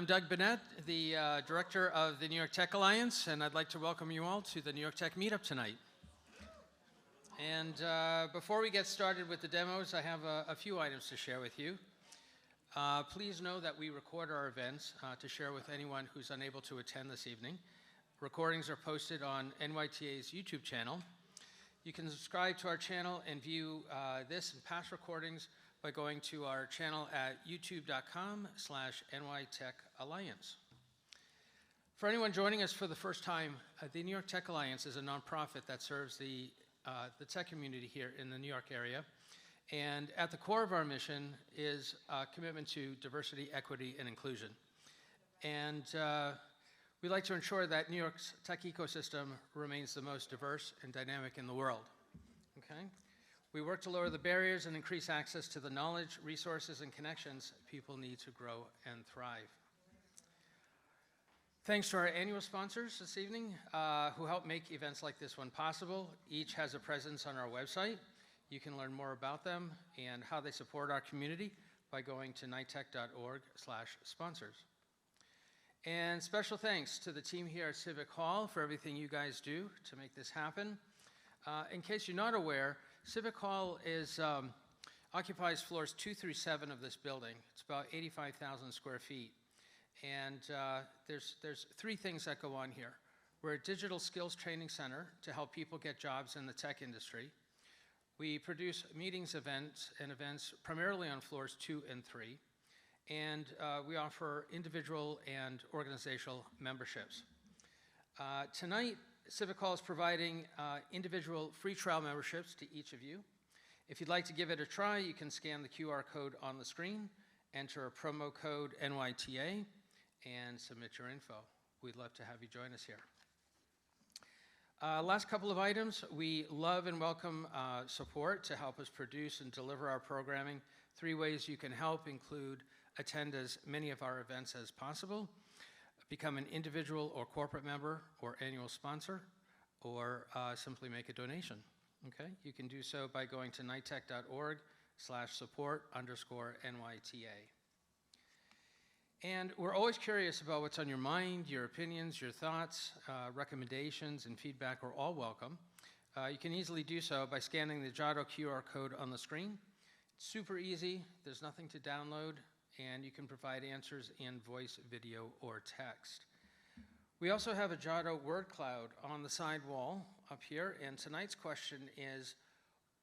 I'm Doug Bennett, the director of the New York Tech Alliance, and I'd like to welcome you all to the New York Tech Meetup tonight. And before we get started with the demos, I have a few items to share with you. Please know that we record our events to share with anyone who's unable to attend this evening. Recordings are posted on NYTA's YouTube channel. You can subscribe to our channel and view this and past recordings by going to our channel at youtube.com/NYTechAlliance. For anyone joining us for the first time, the New York Tech Alliance is a nonprofit that serves the tech community here in the New York area. And at the core of our mission is a commitment to diversity, equity, and inclusion. And we like to ensure that New York's tech ecosystem remains the most diverse and dynamic in the world. Okay? We work to lower the barriers and increase access to the knowledge, resources, and connections people need to grow and thrive. Thanks to our annual sponsors this evening who help make events like this one possible. Each has a presence on our website. You can learn more about them and how they support our community by going to nytech.org/sponsors. And special thanks to the team here at Civic Hall for everything you guys do to make this happen. In case you're not aware, Civic Hall occupies floors 2 through 7 of this building. It's about 85,000 square feet. And there's 3 things that go on here. We're a digital skills training center to help people get jobs in the tech industry. We produce meetings, events primarily on floors 2 and 3. And we offer individual and organizational memberships. Tonight, Civic Hall is providing individual free trial memberships to each of you. If you'd like to give it a try, you can scan the QR code on the screen, enter a promo code NYTA, and submit your info. We'd love to have you join us here. Last couple of items. We love and welcome support to help us produce and deliver our programming. 3 ways you can help include attend as many of our events as possible, become an individual or corporate member or annual sponsor, or simply make a donation. Okay? You can do so by going to nytech.org/support_NYTA. And we're always curious about what's on your mind, your opinions, your thoughts, recommendations, and feedback are all welcome. You can easily do so by scanning the Jado QR code on the screen. It's super easy. There's nothing to download. And you can provide answers in voice, video, or text. We also have a Jado word cloud on the side wall up here, and tonight's question is,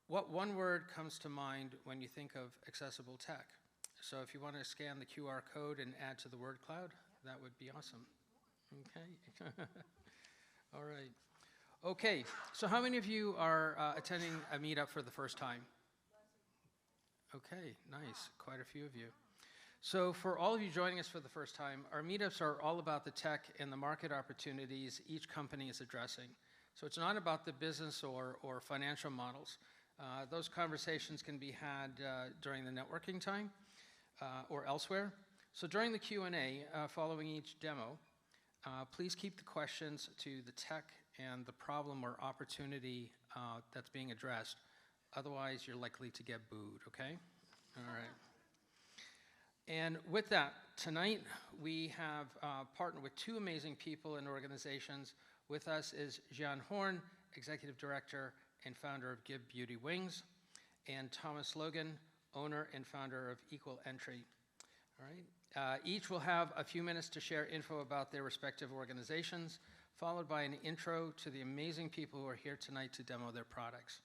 what one word comes to mind when you think of accessible tech? So if you want to scan the QR code and add to the word cloud, that would be awesome. Okay. All right. Okay, so how many of you are attending a meetup for the first time? Okay, nice, quite a few of you. So for all of you joining us for the first time, our meetups are all about the tech and the market opportunities each company is addressing. So it's not about the business or financial models. Those conversations can be had during the networking time or elsewhere. So during the Q&A following each demo, please keep the questions to the tech and the problem or opportunity that's being addressed. Otherwise, you're likely to get booed, okay? All right. And with that, tonight we have partnered with 2 amazing people and organizations. With us is Jean Horn, Executive Director and founder of Give Beauty Wings, and Thomas Logan, owner and founder of Equal Entry. All right. Each will have a few minutes to share info about their respective organizations, followed by an intro to the amazing people who are here tonight to demo their products.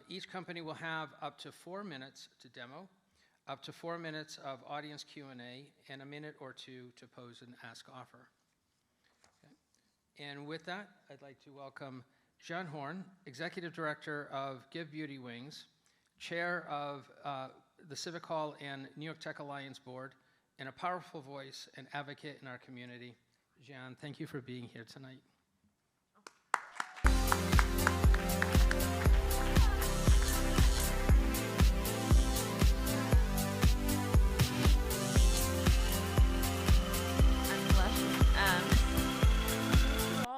Each company will have up to 4 minutes to demo, up to 4 minutes of audience Q&A, and a minute or 2 to pose and ask offer. Okay. And with that, I'd like to welcome Jean Horn, Executive Director of Give Beauty Wings, Chair of the Civic Hall and New York Tech Alliance Board, and a powerful voice and advocate in our community. Jean, thank you for being here tonight.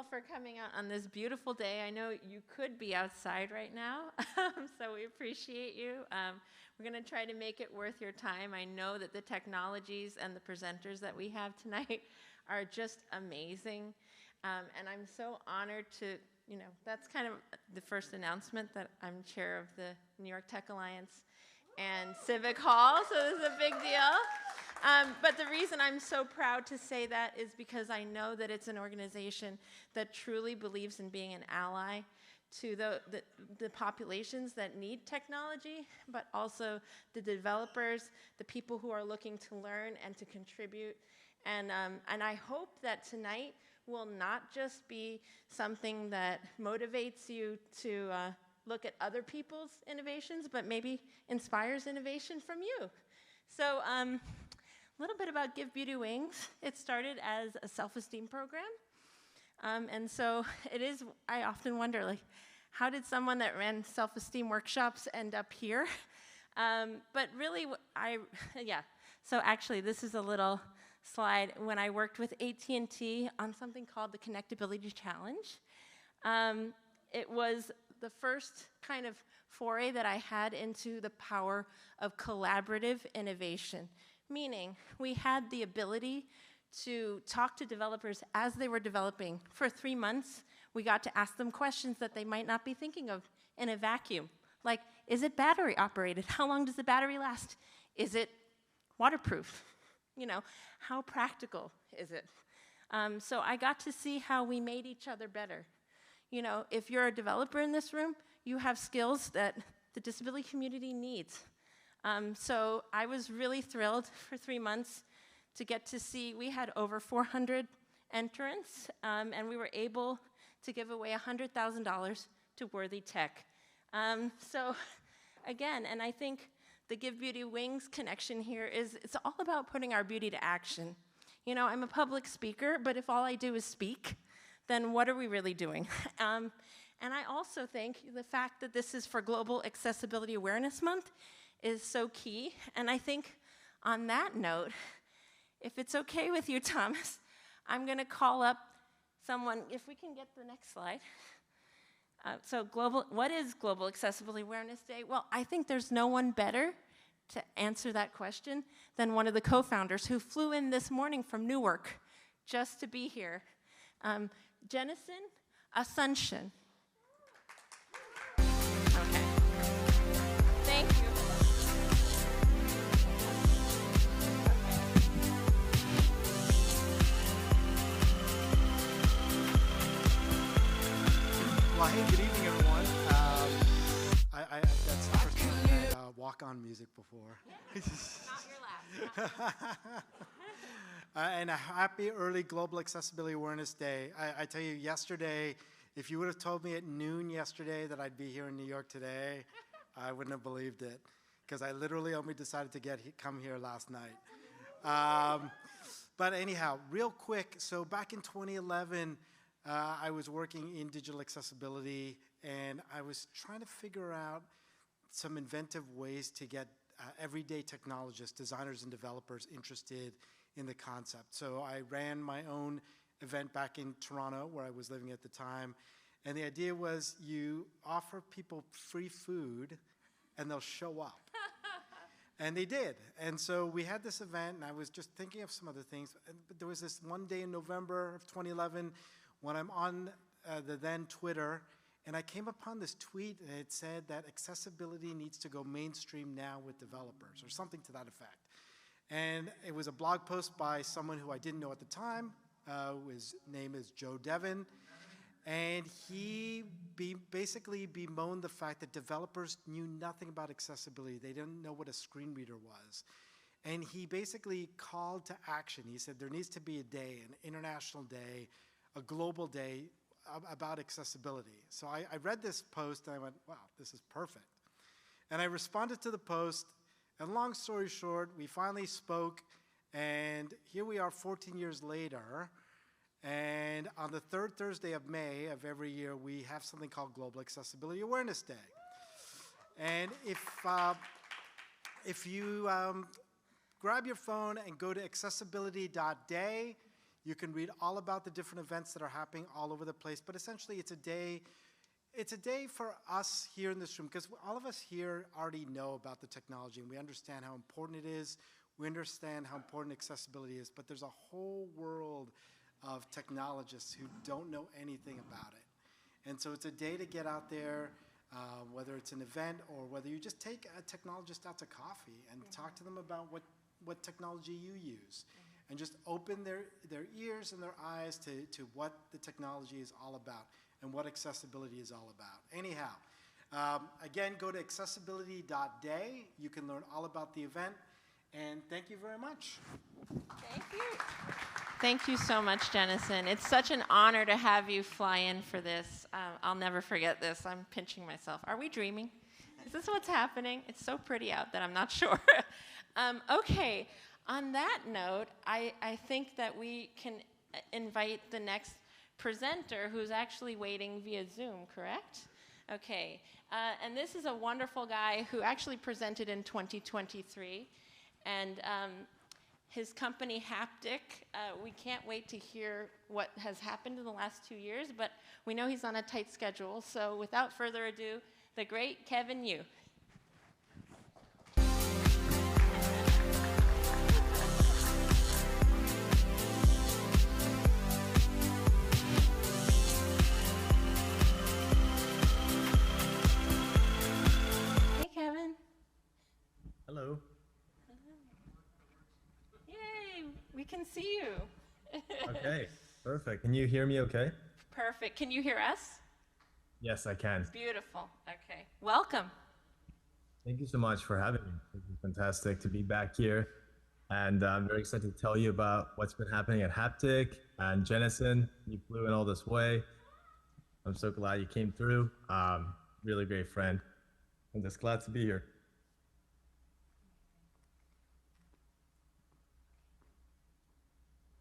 For coming on this beautiful day. I know you could be outside right now, so we appreciate you. We're going to try to make it worth your time. I know that the technologies and the presenters that we have tonight are just amazing, and I'm so honored to, that's kind of the first announcement that I'm chair of the New York Tech Alliance and Civic Hall, so this is a big deal. But the reason I'm so proud to say that is because I know that it's an organization that truly believes in being an ally to the populations that need technology, but also the developers, the people who are looking to learn and to contribute. And I hope that tonight will not just be something that motivates you to look at other people's innovations, but maybe inspires innovation from you. So a little bit about Give Beauty Wings. It started as a self-esteem program. And so it is, I often wonder, like, how did someone that ran self-esteem workshops end up here? But really, so actually this is a little slide when I worked with AT&T on something called the Connectability Challenge. It was the first kind of foray that I had into the power of collaborative innovation, meaning we had the ability to talk to developers as they were developing. For 3 months, we got to ask them questions that they might not be thinking of in a vacuum. Like, is it battery operated? How long does the battery last? Is it waterproof? How practical is it? So I got to see how we made each other better. If you're a developer in this room, you have skills that the disability community needs. So I was really thrilled for 3 months to get to see, we had over 400 entrants, and we were able to give away $100,000 to Worthy Tech. So again, and I think the Give Beauty Wings connection here is, it's all about putting our beauty to action. I'm a public speaker, but if all I do is speak, then what are we really doing? And I also think the fact that this is for Global Accessibility Awareness Month is so key. And I think on that note, if it's okay with you, Thomas, I'm going to call up someone, if we can get the next slide. What is Global Accessibility Awareness Day? Well, I think there's no one better to answer that question than one of the co-founders who flew in this morning from Newark just to be here. Jennison Asuncion. Okay. Thank you. Well, hey, good evening, everyone. That's the first time I had walk-on music before. Not your last. And a happy early Global Accessibility Awareness Day. I tell you, yesterday, if you would have told me at noon yesterday that I'd be here in New York today, I wouldn't have believed it, because I literally only decided to come here last night. But anyhow, real quick, so back in 2011, I was working in digital accessibility, and I was trying to figure out some inventive ways to get everyday technologists, designers and developers interested in the concept. So I ran my own event back in Toronto, where I was living at the time, and the idea was you offer people free food and they'll show up. And they did. And so we had this event, and I was just thinking of some other things. But there was this one day in November of 2011 when I'm on the then Twitter, and I came upon this tweet, and it said that accessibility needs to go mainstream now with developers, or something to that effect. And it was a blog post by someone who I didn't know at the time. His name is Joe Devon. And he basically bemoaned the fact that developers knew nothing about accessibility. They didn't know what a screen reader was. And he basically called to action. He said there needs to be a day, an international day, a global day about accessibility. So I read this post, and I went, wow, this is perfect. And I responded to the post, and long story short, we finally spoke, and here we are 14 years later, and on the third Thursday of May of every year, we have something called Global Accessibility Awareness Day. And if you grab your phone and go to accessibility.day, You can read all about the different events that are happening all over the place, but essentially it's a day for us here in this room, because all of us here already know about the technology and we understand how important it is. We understand how important accessibility is, but there's a whole world of technologists who don't know anything about it. And so it's a day to get out there, whether it's an event or whether you just take a technologist out to coffee and talk to them about what technology you use. And just open their ears and their eyes to what the technology is all about and what accessibility is all about. Anyhow, again, go to accessibility.day. You can learn all about the event. And thank you very much. Thank you. Thank you so much, Jennison. It's such an honor to have you fly in for this. I'll never forget this. I'm pinching myself. Are we dreaming? Is this what's happening? It's so pretty out that I'm not sure. Okay. On that note, I think that we can invite the next presenter, who's actually waiting via Zoom, correct? Okay. And this is a wonderful guy who actually presented in 2023. And his company, Haptic, we can't wait to hear what has happened in the last 2 years, but we know he's on a tight schedule. So without further ado, the great Kevin Yu. Hey, Kevin. Hello. Yay, we can see you. Okay, perfect. Can you hear me okay? Perfect. Can you hear us? Yes, I can. Beautiful. Okay. Welcome. Thank you so much for having me. It's fantastic to be back here. And I'm very excited to tell you about what's been happening at Haptic. And Jennison, you flew in all this way. I'm so glad you came through. Really great friend. I'm just glad to be here.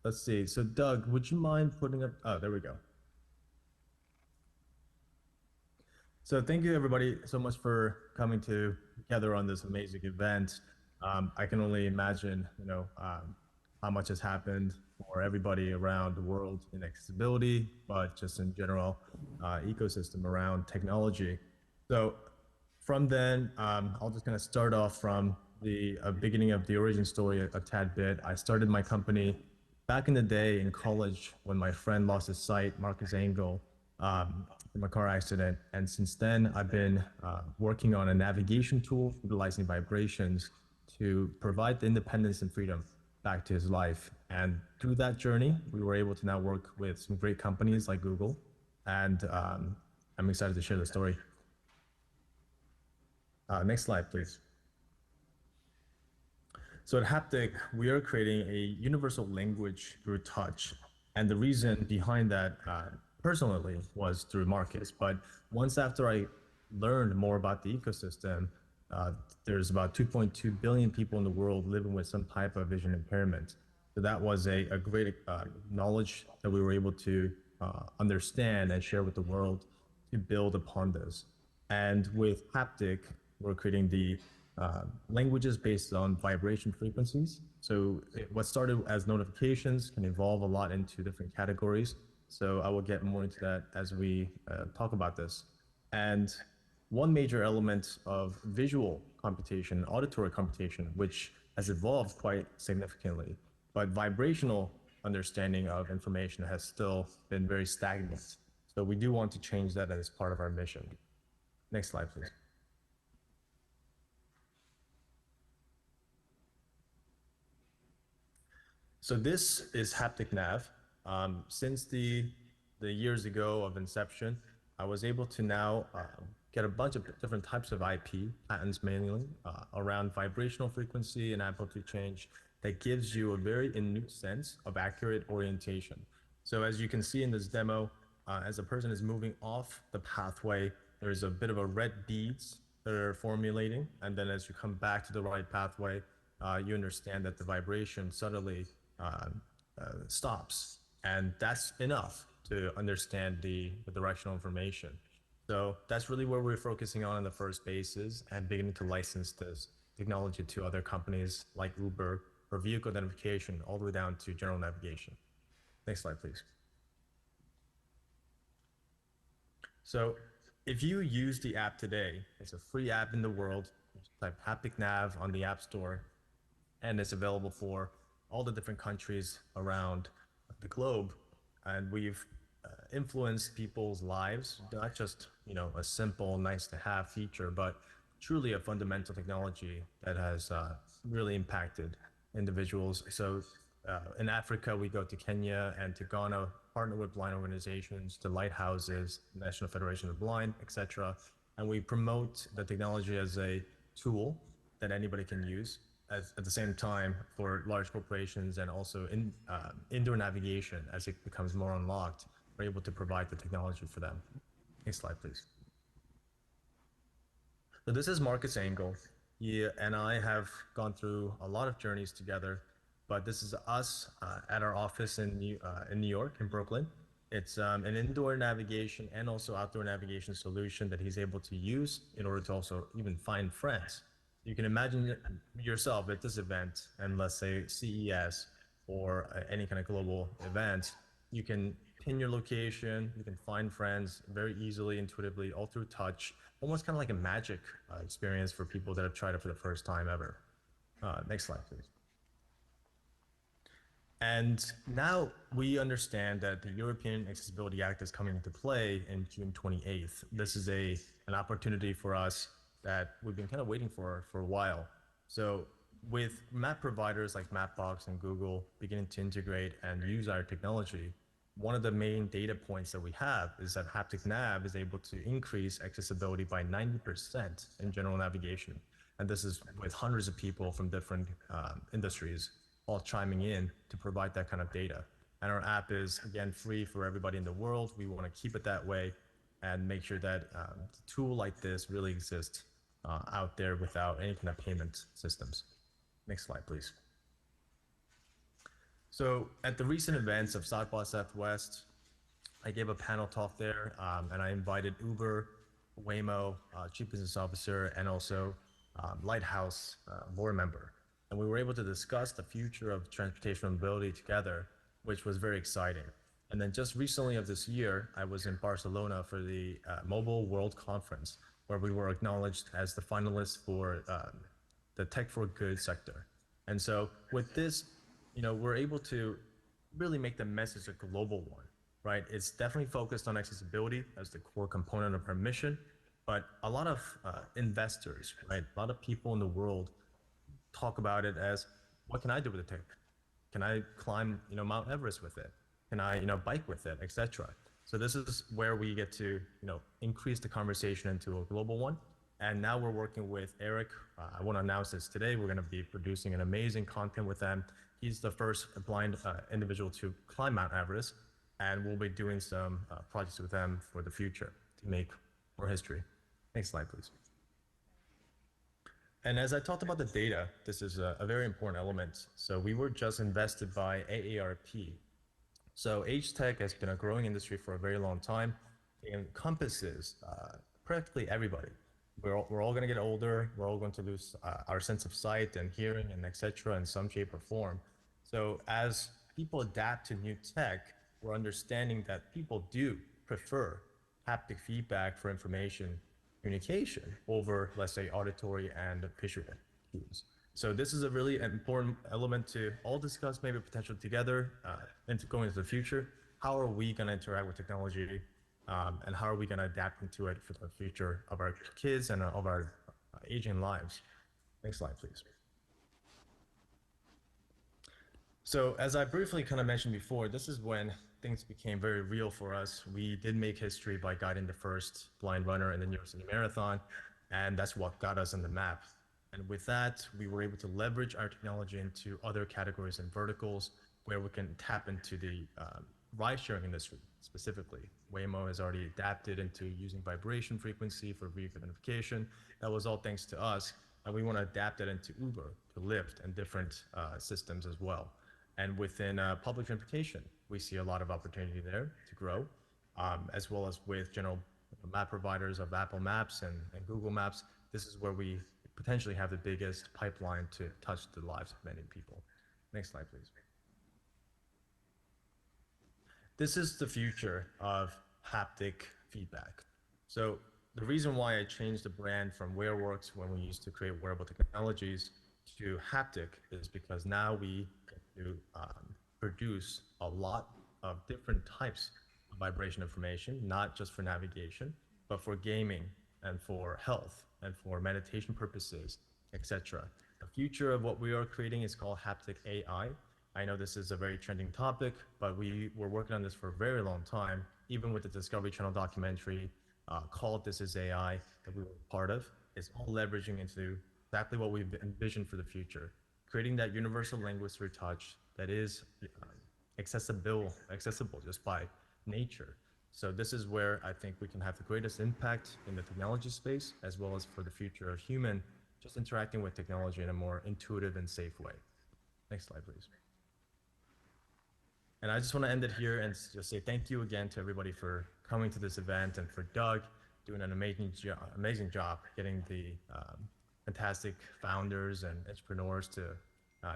Let's see. So Doug, would you mind putting up, oh, there we go. So thank you everybody so much for coming together on this amazing event. I can only imagine, how much has happened for everybody around the world in accessibility, but just in general ecosystem around technology. So from then, I'll just kind of start off from the beginning of the origin story a tad bit. I started my company back in the day in college when my friend lost his sight, Marcus Engel, from a car accident. And since then, I've been working on a navigation tool utilizing vibrations to provide the independence and freedom back to his life. And through that journey, we were able to now work with some great companies like Google. And I'm excited to share the story. Next slide, please. So at Haptic, we are creating a universal language through touch. And the reason behind that personally was through Marcus. But once after I learned more about the ecosystem, there's about 2.2 billion people in the world living with some type of vision impairment. So that was a great knowledge that we were able to understand and share with the world to build upon this. And with Haptic, we're creating the languages based on vibration frequencies. So what started as notifications can evolve a lot into different categories. So I will get more into that as we talk about this. And one major element of visual computation, auditory computation, which has evolved quite significantly, but vibrational understanding of information has still been very stagnant. So we do want to change that as part of our mission. Next slide, please. So this is Haptic Nav. Since the years ago of inception, I was able to now get a bunch of different types of IP, patents mainly, around vibrational frequency and amplitude change that gives you a very minute sense of accurate orientation. So as you can see in this demo, as a person is moving off the pathway, there's a bit of a red beads that are formulating. And then as you come back to the right pathway, you understand that the vibration suddenly stops. And that's enough to understand the directional information. So that's really where we're focusing on in the first basis and beginning to license this technology to other companies like Uber for vehicle identification all the way down to general navigation. Next slide, please. So if you use the app today, it's a free app in the world. Just type Haptic Nav on the App Store, and it's available for all the different countries around the globe. And we've influenced people's lives, not just a simple, nice to have feature, but truly a fundamental technology that has really impacted individuals. So in Africa, we go to Kenya and to Ghana, partner with blind organizations, to lighthouses, National Federation of the Blind, etc. And we promote the technology as a tool that anybody can use. At the same time, for large corporations and also in indoor navigation, as it becomes more unlocked, we're able to provide the technology for them. Next slide, please. So this is Marcus Engel. He and I have gone through a lot of journeys together, but this is us at our office in New York, in Brooklyn. It's an indoor navigation and also outdoor navigation solution that he's able to use in order to also even find friends. You can imagine yourself at this event, and let's say CES or any kind of global event, you can pin your location, you can find friends very easily, intuitively, all through touch, almost kind of like a magic experience for people that have tried it for the first time ever. Next slide, please. And now we understand that the European Accessibility Act is coming into play in June 28th. This is an opportunity for us that we've been kind of waiting for a while. So with map providers like Mapbox and Google beginning to integrate and use our technology, one of the main data points that we have is that Haptic Nav is able to increase accessibility by 90% in general navigation. And this is with hundreds of people from different industries all chiming in to provide that kind of data. And our app is, again, free for everybody in the world. We want to keep it that way and make sure that a tool like this really exists out there without any kind of payment systems. Next slide, please. So at the recent events of South by Southwest, I gave a panel talk there, and I invited Uber, Waymo, Chief Business Officer, and also Lighthouse board member. And we were able to discuss the future of transportation mobility together, which was very exciting. And then just recently of this year, I was in Barcelona for the Mobile World Conference, where we were acknowledged as the finalists for the Tech for Good sector. And so with this, we're able to really make the message a global one, right? It's definitely focused on accessibility as the core component of our mission, but a lot of investors, right? A lot of people in the world talk about it as, what can I do with the tech? Can I climb, Mount Everest with it? Can I, bike with it, etc. So this is where we get to, increase the conversation into a global one. And now we're working with Eric. I want to announce this today. We're going to be producing an amazing content with them. He's the first blind individual to climb Mount Everest, and we'll be doing some projects with them for the future to make more history. Next slide, please. And as I talked about the data, this is a very important element. So we were just invested by AARP. So age tech has been a growing industry for a very long time. It encompasses practically everybody. We're all going to get older. We're all going to lose our sense of sight and hearing and etc. in some shape or form. So as people adapt to new tech, we're understanding that people do prefer haptic feedback for information communication over, let's say, auditory and visual cues. So this is a really important element to all discuss, maybe potentially together into going into the future. How are we going to interact with technology, and how are we going to adapt into it for the future of our kids and of our aging lives? Next slide, please. So as I briefly kind of mentioned before, this is when things became very real for us. We did make history by guiding the first blind runner in the New York City Marathon, and that's what got us on the map. And with that, we were able to leverage our technology into other categories and verticals where we can tap into the ride-sharing industry specifically. Waymo has already adapted into using vibration frequency for vehicle identification. That was all thanks to us, and we want to adapt that into Uber, to Lyft, and different systems as well. And within public transportation, we see a lot of opportunity there to grow, as well as with general map providers of Apple Maps and Google Maps. This is where we potentially have the biggest pipeline to touch the lives of many people. Next slide, please. This is the future of haptic feedback. So the reason why I changed the brand from WearWorks when we used to create wearable technologies to haptic is because now we get to produce a lot of different types of vibration information, not just for navigation, but for gaming and for health and for meditation purposes, etc. The future of what we are creating is called haptic AI. I know this is a very trending topic, but we were working on this for a very long time, even with the Discovery Channel documentary called This Is AI that we were part of. It's all leveraging into exactly what we've envisioned for the future, creating that universal language through touch that is accessible just by nature. So this is where I think we can have the greatest impact in the technology space, as well as for the future of human just interacting with technology in a more intuitive and safe way. Next slide, please. And I just want to end it here and just say thank you again to everybody for coming to this event, and for Doug doing an amazing job getting the fantastic founders and entrepreneurs to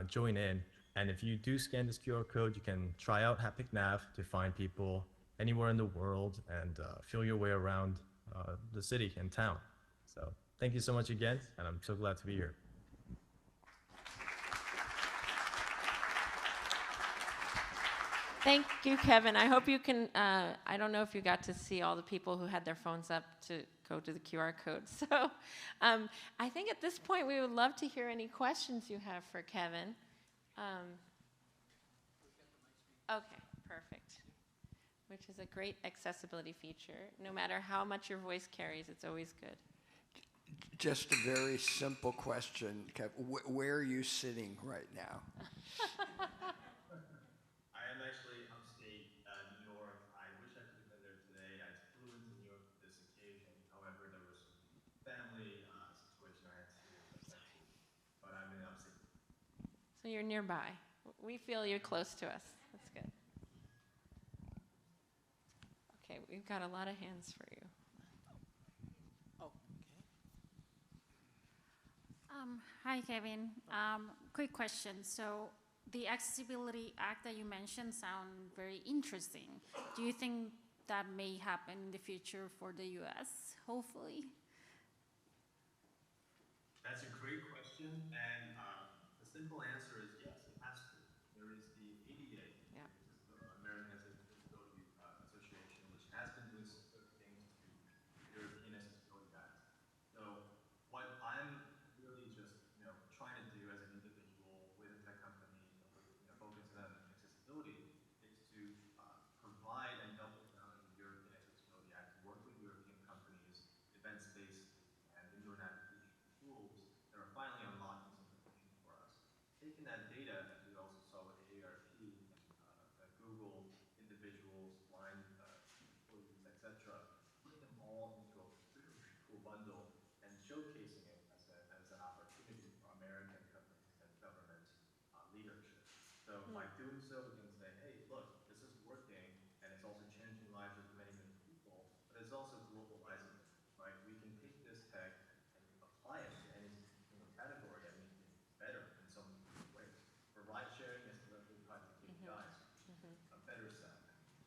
join in. And if you do scan this QR code, you can try out Haptic Nav to find people anywhere in the world and feel your way around the city and town. So thank you so much again, and I'm so glad to be here. Thank you, Kevin. I hope you can, I don't know if you got to see all the people who had their phones up to go to the QR code. So I think at this point we would love to hear any questions you have for Kevin. Okay, perfect. Which is a great accessibility feature. No matter how much your voice carries, it's always good. Just a very simple question, Kev. Where are you sitting right now? I am actually upstate New York. I wish I could have been there today. I flew into New York for this occasion. However, there was some family situation I had to attend to. But I'm in upstate. So you're nearby. We feel you're close to us. That's good. Okay, we've got a lot of hands for you. Hi, Kevin. Quick question. So the Accessibility Act that you mentioned sound very interesting. Do you think that may happen in the future for the US, hopefully? That's a great question, and the simple answer is yes, it has to. There is the ADA, Yeah. the American Accessibility Association, which has been doing similar things to the European Accessibility Act. So what I'm really just trying to do as an individual with a tech company with focusing on accessibility is to provide and double down on the European Accessibility Act, work with European companies, event spaces, and indoor navigation tools that are finally unlocking some potential for us. Taking that data, as we also saw with AARP and Google, individuals, blind employees, etc., putting them all into a very, very cool bundle and showcasing it as an opportunity for American companies and government leadership. So by doing so, we can say, hey, look, this is working, and it's also changing lives of many, many people, but it's also globalizing it, right? We can take this tech and apply it to any single category and make it better in so many different ways. For ride sharing, it's directly tied to KPIs, a better set.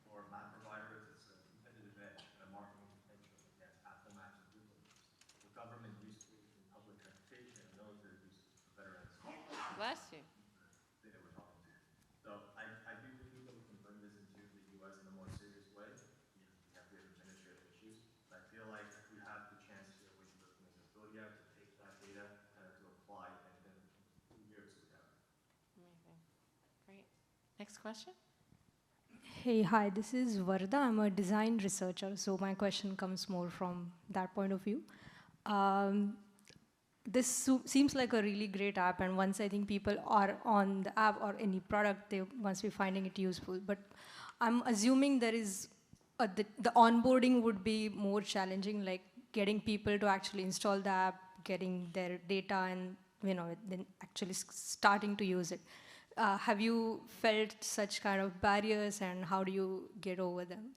For map providers, it's a competitive edge and a marketing potential against Apple Maps and Google Maps. For government use cases in public transportation and military uses for veterans. Bless you. That we're talking to. So I do believe that we can bring this into the US in a more serious way. Yes, we have administrative issues, but I feel like we have the chance here with the European Accessibility Act to take that data and to apply it in 2 years we have. Amazing. Great. Next question? Hey, hi, this is Varda. I'm a design researcher, so my question comes more from that point of view. This seems like a really great app, and once I think people are on the app or any product, they must be finding it useful. But I'm assuming there is the onboarding would be more challenging, like getting people to actually install the app, getting their data, and then actually starting to use it. Have you felt such kind of barriers, and how do you get over them?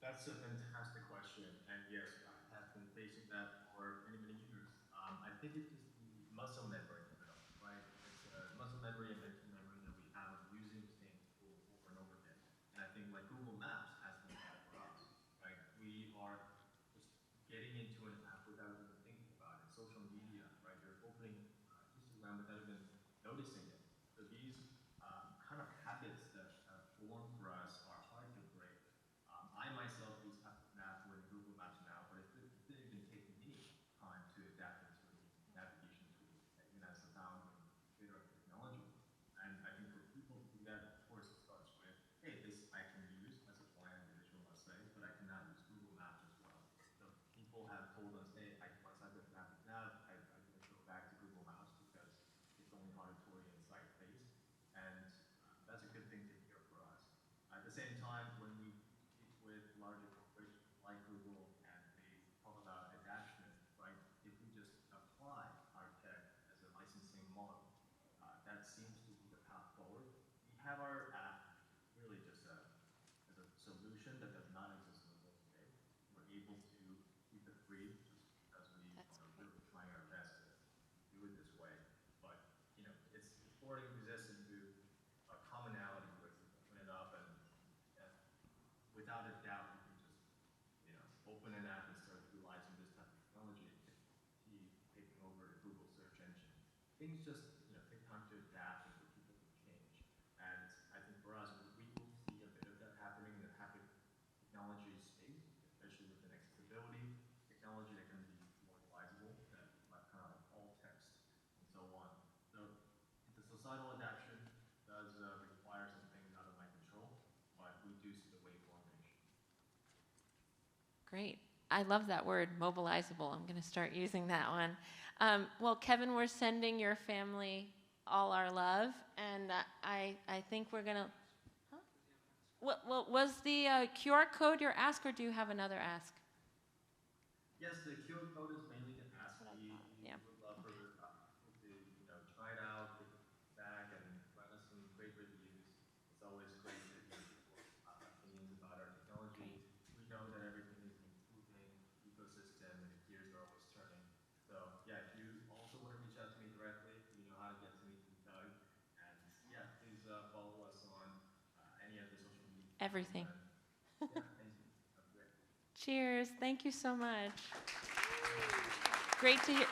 That's a fantastic question, and yes, I have been facing that for many, many years. I think it's just the muscle memory of it all, right? It's a muscle memory and mental memory that we have of using the same tool over and over again. And I around without even noticing it. So these kind of habits that have formed for us are hard to break. I myself use Map with Google Maps now, but it didn't even take me time to adapt into a navigation tool, even as a founder and creator of technology. And I think for people to do that, of course, it starts with, hey, this I can use as a blind individual, let's say, but I can now use Google Maps as well. So people have told us, hey, once I've been Rapid Nav, I'm going to go back to Google Maps because it's only auditory and sight-based. And that's a good thing to hear for us. At the same time, when we speak with larger corporations like Google and they talk about adaptation, right? If we just apply our tech as a licensing model, that seems to be the path forward. We have our app really just as a solution that does not exist in the world today. We're able to keep it free just because we are really trying our best to do it this way. But it's forwarding exists into a commonality where we open it up and without a doubt we can just open an app and start utilizing this type of technology. Taking over the Google search engine. Things just take time to adapt and for people to change. And I think for us, we will see a bit of that happening in the haptic technology space, especially with an accessibility technology that can be more advisable, that kind of like all text and so on. So the societal adaptation does require some things out of my control, but we do see the wave formation. Great. I love that word, mobilizable. I'm going to start using that one. Well, Kevin, we're sending your family all our love, and I think we're going to... Huh? Well, was the QR code your ask, or do you have another ask? Yes, the QR code is mainly to ask. We would love for people to try it out, get back, and write us some great reviews. It's always great to hear people's opinions about our technology. We know that everything is an improving ecosystem, and the gears are always turning. So yeah, if you also want to reach out to me directly, you know how to get to me through Doug. And yeah, please follow us on any of the social media. Everything. Yeah, thank you. That's great. Cheers. Thank you so much. Great to hear.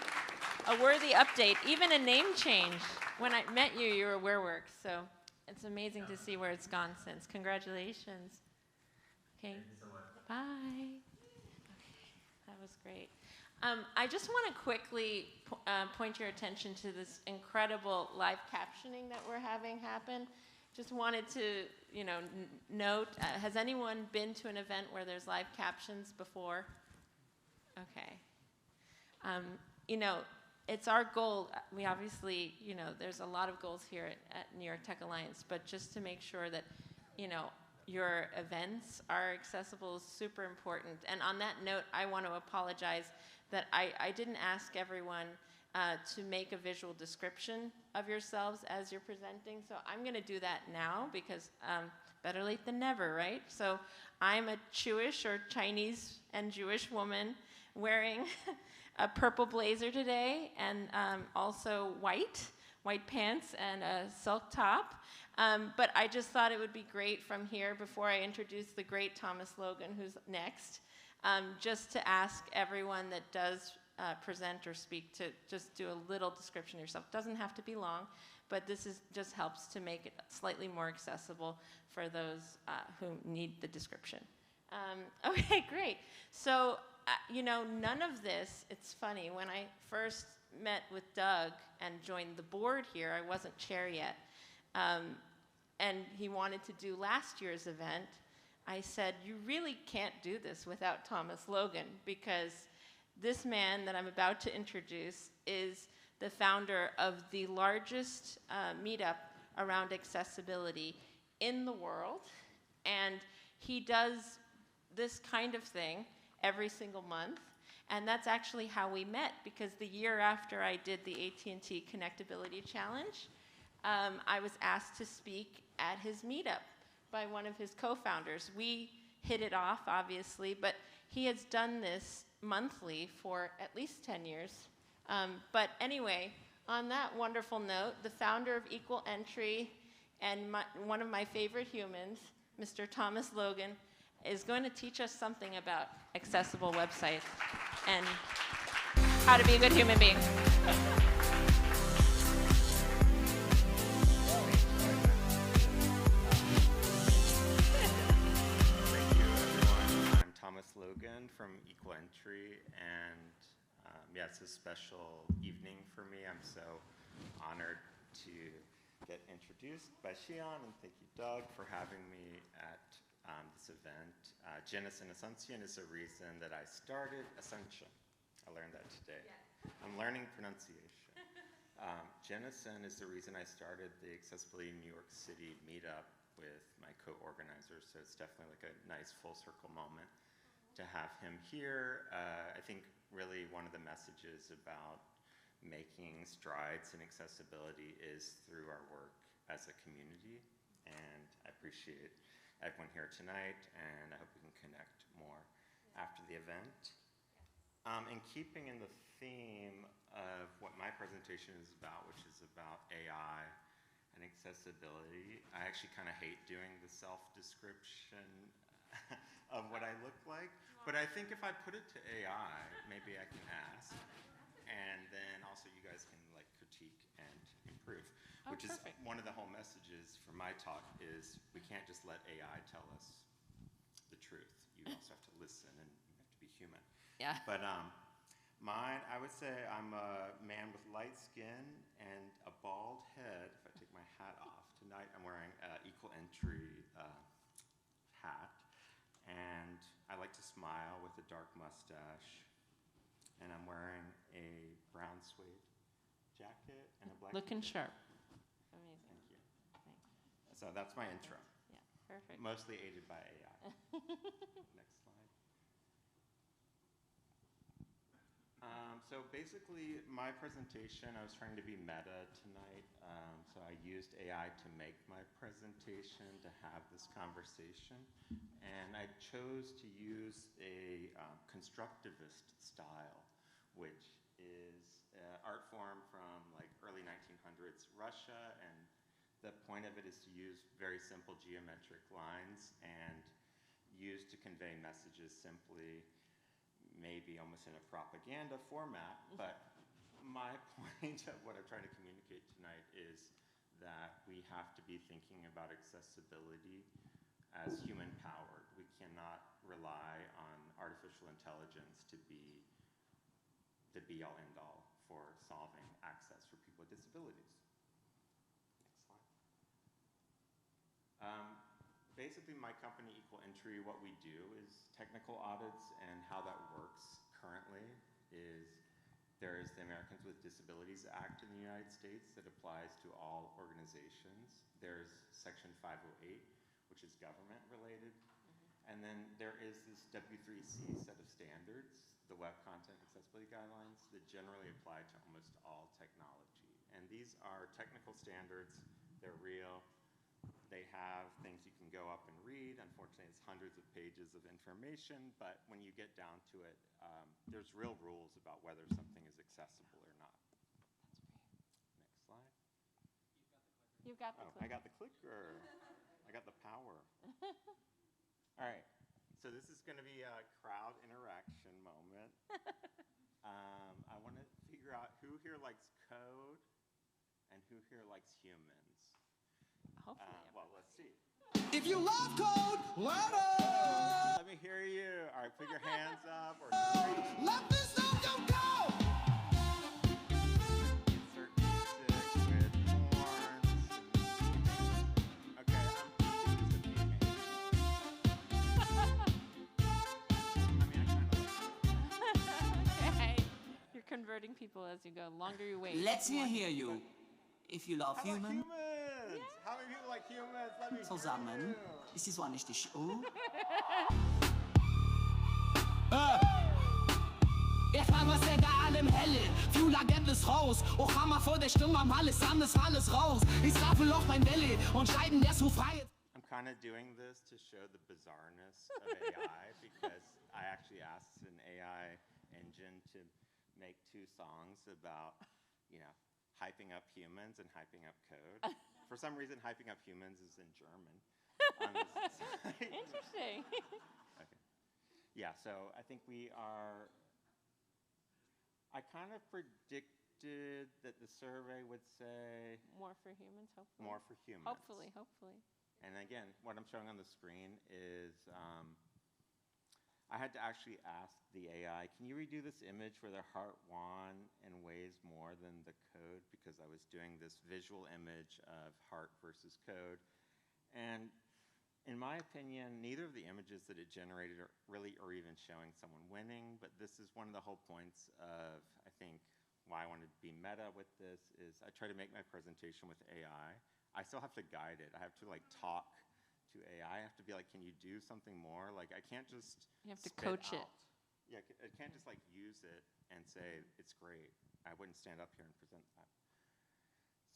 A worthy update, even a name change. When I met you, you were Wearworks, so it's amazing to see where it's gone since. Congratulations. Okay. Thank you so much. Bye. Okay. That was great. I just want to quickly point your attention to this incredible live captioning that we're having happen. Just wanted to, note, has anyone been to an event where there's live captions before? Okay. It's our goal. We obviously, there's a lot of goals here at New York Tech Alliance, but just to make sure that, your events are accessible is super important. And on that note, I want to apologize that I didn't ask everyone to make a visual description of yourselves as you're presenting. So I'm going to do that now because better late than never, right? So I'm a Jewish or Chinese and Jewish woman wearing a purple blazer today and also white pants and a silk top. But I just thought it would be great from here, before I introduce the great Thomas Logan, who's next, just to ask everyone that does present or speak to just do a little description of yourself. It doesn't have to be long, but this just helps to make it slightly more accessible for those who need the description. Okay, great. So, none of this, it's funny, when I first met with Doug and joined the board here, I wasn't chair yet, and he wanted to do last year's event. I said, you really can't do this without Thomas Logan, because this man that I'm about to introduce is the founder of the largest meetup around accessibility in the world, and he does this kind of thing every single month. And that's actually how we met, because the year after I did the AT&T Connectability Challenge, I was asked to speak at his meetup by one of his co-founders. We hit it off, obviously, but he has done this monthly for at least 10 years. But anyway, on that wonderful note, the founder of Equal Entry and one of my favorite humans, Mr. Thomas Logan, is going to teach us something about accessible websites and how to be a good human being. special evening for me. I'm so honored to get introduced by Xian, and thank you, Doug, for having me at this event. Genus and Ascension is the reason that I started Ascension. I learned that today. I'm learning pronunciation. Genison is the reason I started the Accessibility New York City Meetup with my co-organizers, so it's definitely like a nice full circle moment to have him here. I think really one of the messages about making strides in accessibility is through our work as a community, and I appreciate everyone here tonight, and I hope we can connect more after the event. In keeping in the theme of what my presentation is about, which is about AI and accessibility, I actually kind of hate doing the self-description of what I look like, but I think if I put it to AI, maybe I can ask, and then also you guys can like critique and improve, which is one of the whole messages for my talk is we can't just let AI tell us the truth. You also have to listen and you have to be human. Yeah. But mine, I would say I'm a man with light skin and a bald head. If I take my hat off tonight, I'm wearing an equal entry hat, and I like to smile with a dark mustache. And I'm wearing a brown suede jacket and a black. Looking t-shirt. sharp. Amazing. Thank you. Thanks. So that's my intro. Yeah, perfect. Mostly aided by AI. Next slide. So basically, my presentation, I was trying to be meta tonight. So I used AI to make my presentation, to have this conversation. And I chose to use a constructivist style, which is an art form from like early 1900s Russia. And the point of it is to use very simple geometric lines and use to convey messages simply, maybe almost in a propaganda format, but my point of what I'm trying to communicate tonight is that we have to be thinking about accessibility as human-powered. We cannot rely on artificial intelligence to be the be-all, end-all for solving access for people with disabilities. Next slide. Basically, my company, Equal Entry, what we do is technical audits, and how that works currently is there's the Americans with Disabilities Act in the United States that applies to all organizations. There's Section 508, which is government-related. And then there is this W3C set of standards, the Web Content Accessibility Guidelines, that generally apply to almost all technology. And these are technical standards. They're real. They have things you can go up and read. Unfortunately, it's hundreds of pages of information, but when you get down to it, there's real rules about whether something is accessible or not. That's great. Next slide. You've got the clicker. I got the clicker. I got the power. All right. So this is going to be a crowd interaction moment. I want to figure out who here likes code and who here likes humans. Hopefully. Well, let's see. If you love code, let us. Let me hear you. All right, put your hands up or Let this song go. insert music with horns. Okay, I'm thinking this a few hands. Okay. You're converting people as you go. The longer you wait. Let's hear you. If you love How about human, humans? How many people like humans? Let me hear zusammen you. ist die Sonne nicht oh. Ich frag, was der da allem helle. Fuel-Agent ist raus. Och Hammer vor der Stimme am alles raus. Ich staffel auf mein Welle und scheiden der so frei. I'm kind of doing this to show the bizarreness of AI because I actually asked an AI engine to make 2 songs about, you know, hyping up humans and hyping up code. For some reason, hyping up humans is in German on this site. Interesting. Okay. Yeah, so I think we are, I kind of predicted that the survey would say More for humans, hopefully. more for humans. Hopefully. And again, what I'm showing on the screen is, I had to actually ask the AI, can you redo this image where the heart won and weighs more than the code? Because I was doing this visual image of heart versus code. And in my opinion, neither of the images that it generated are even showing someone winning, but this is one of the whole points of, I think, why I wanted to be meta with this is I try to make my presentation with AI. I still have to guide it. I have to like talk to AI. I have to be like, can you do something more? Like I can't just You have to spit coach it. out. Yeah, I can't just like use it and say it's great. I wouldn't stand up here and present that.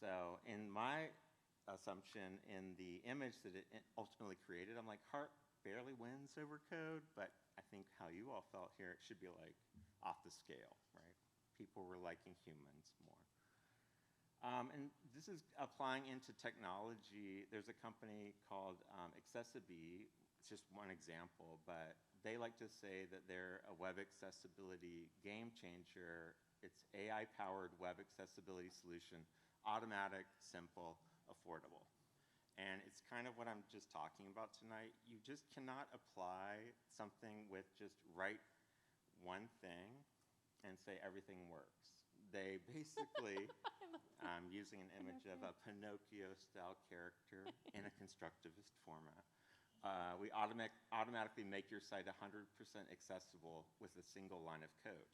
So in my assumption in the image that it ultimately created, I'm like, heart barely wins over code, but I think how you all felt here, it should be like off the scale, right? People were liking humans more. And this is applying into technology. There's a company called Accessibility. It's just one example, but they like to say that they're a web accessibility game changer. It's AI-powered web accessibility solution, automatic, simple, affordable. And it's kind of what I'm just talking about tonight. You just cannot apply something with just write one thing and say everything works. They basically, using an image of a Pinocchio-style character in a constructivist format, we automatically make your site 100% accessible with a single line of code.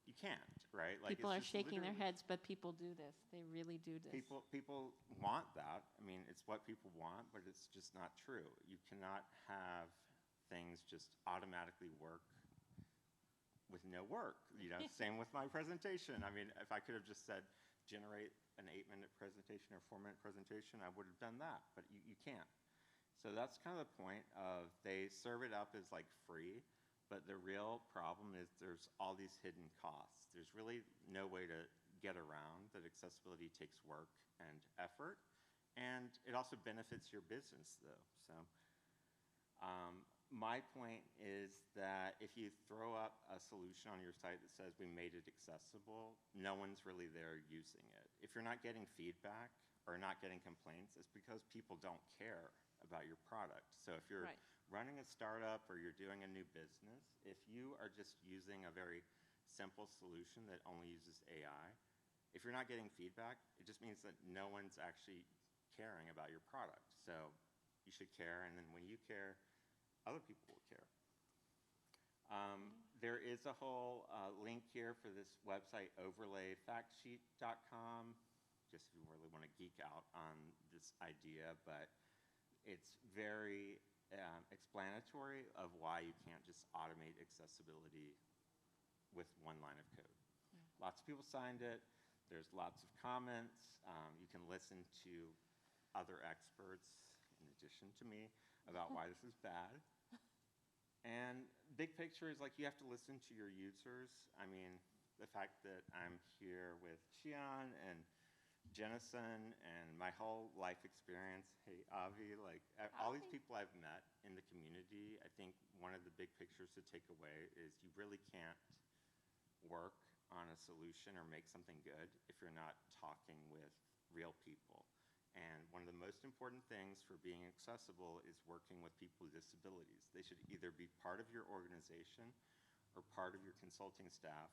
You can't, right? Like, People it's are just shaking their literally- heads, but people do this. They really do this. People want that. I mean, it's what people want, but it's just not true. You cannot have things just automatically work with no work. You know, same with my presentation. I mean, if I could have just said, generate an 8-minute presentation or 4-minute presentation, I would have done that, but you can't. So that's kind of the point of they serve it up as like free, but the real problem is there's all these hidden costs. There's really no way to get around that accessibility takes work and effort, and it also benefits your business though. So my point is that if you throw up a solution on your site that says we made it accessible, no one's really there using it. If you're not getting feedback or not getting complaints, it's because people don't care about your product. So if you're running a startup or you're doing a new business, if you are just using a very simple solution that only uses AI, if you're not getting feedback, it just means that no one's actually caring about your product. So you should care, and then when you care, other people will care. There is a whole link here for this website, overlayfactsheet.com, just if you really want to geek out on this idea, but it's very explanatory of why you can't just automate accessibility with one line of code. Lots of people signed it. There's lots of comments. You can listen to other experts, in addition to me, about why this is bad. And big picture is like you have to listen to your users. I mean, the fact that I'm here with Xian and Jennison and my whole life experience, hey, Avi, like all these people I've met in the community, I think one of the big pictures to take away is you really can't work on a solution or make something good if you're not talking with real people. And one of the most important things for being accessible is working with people with disabilities. They should either be part of your organization or part of your consulting staff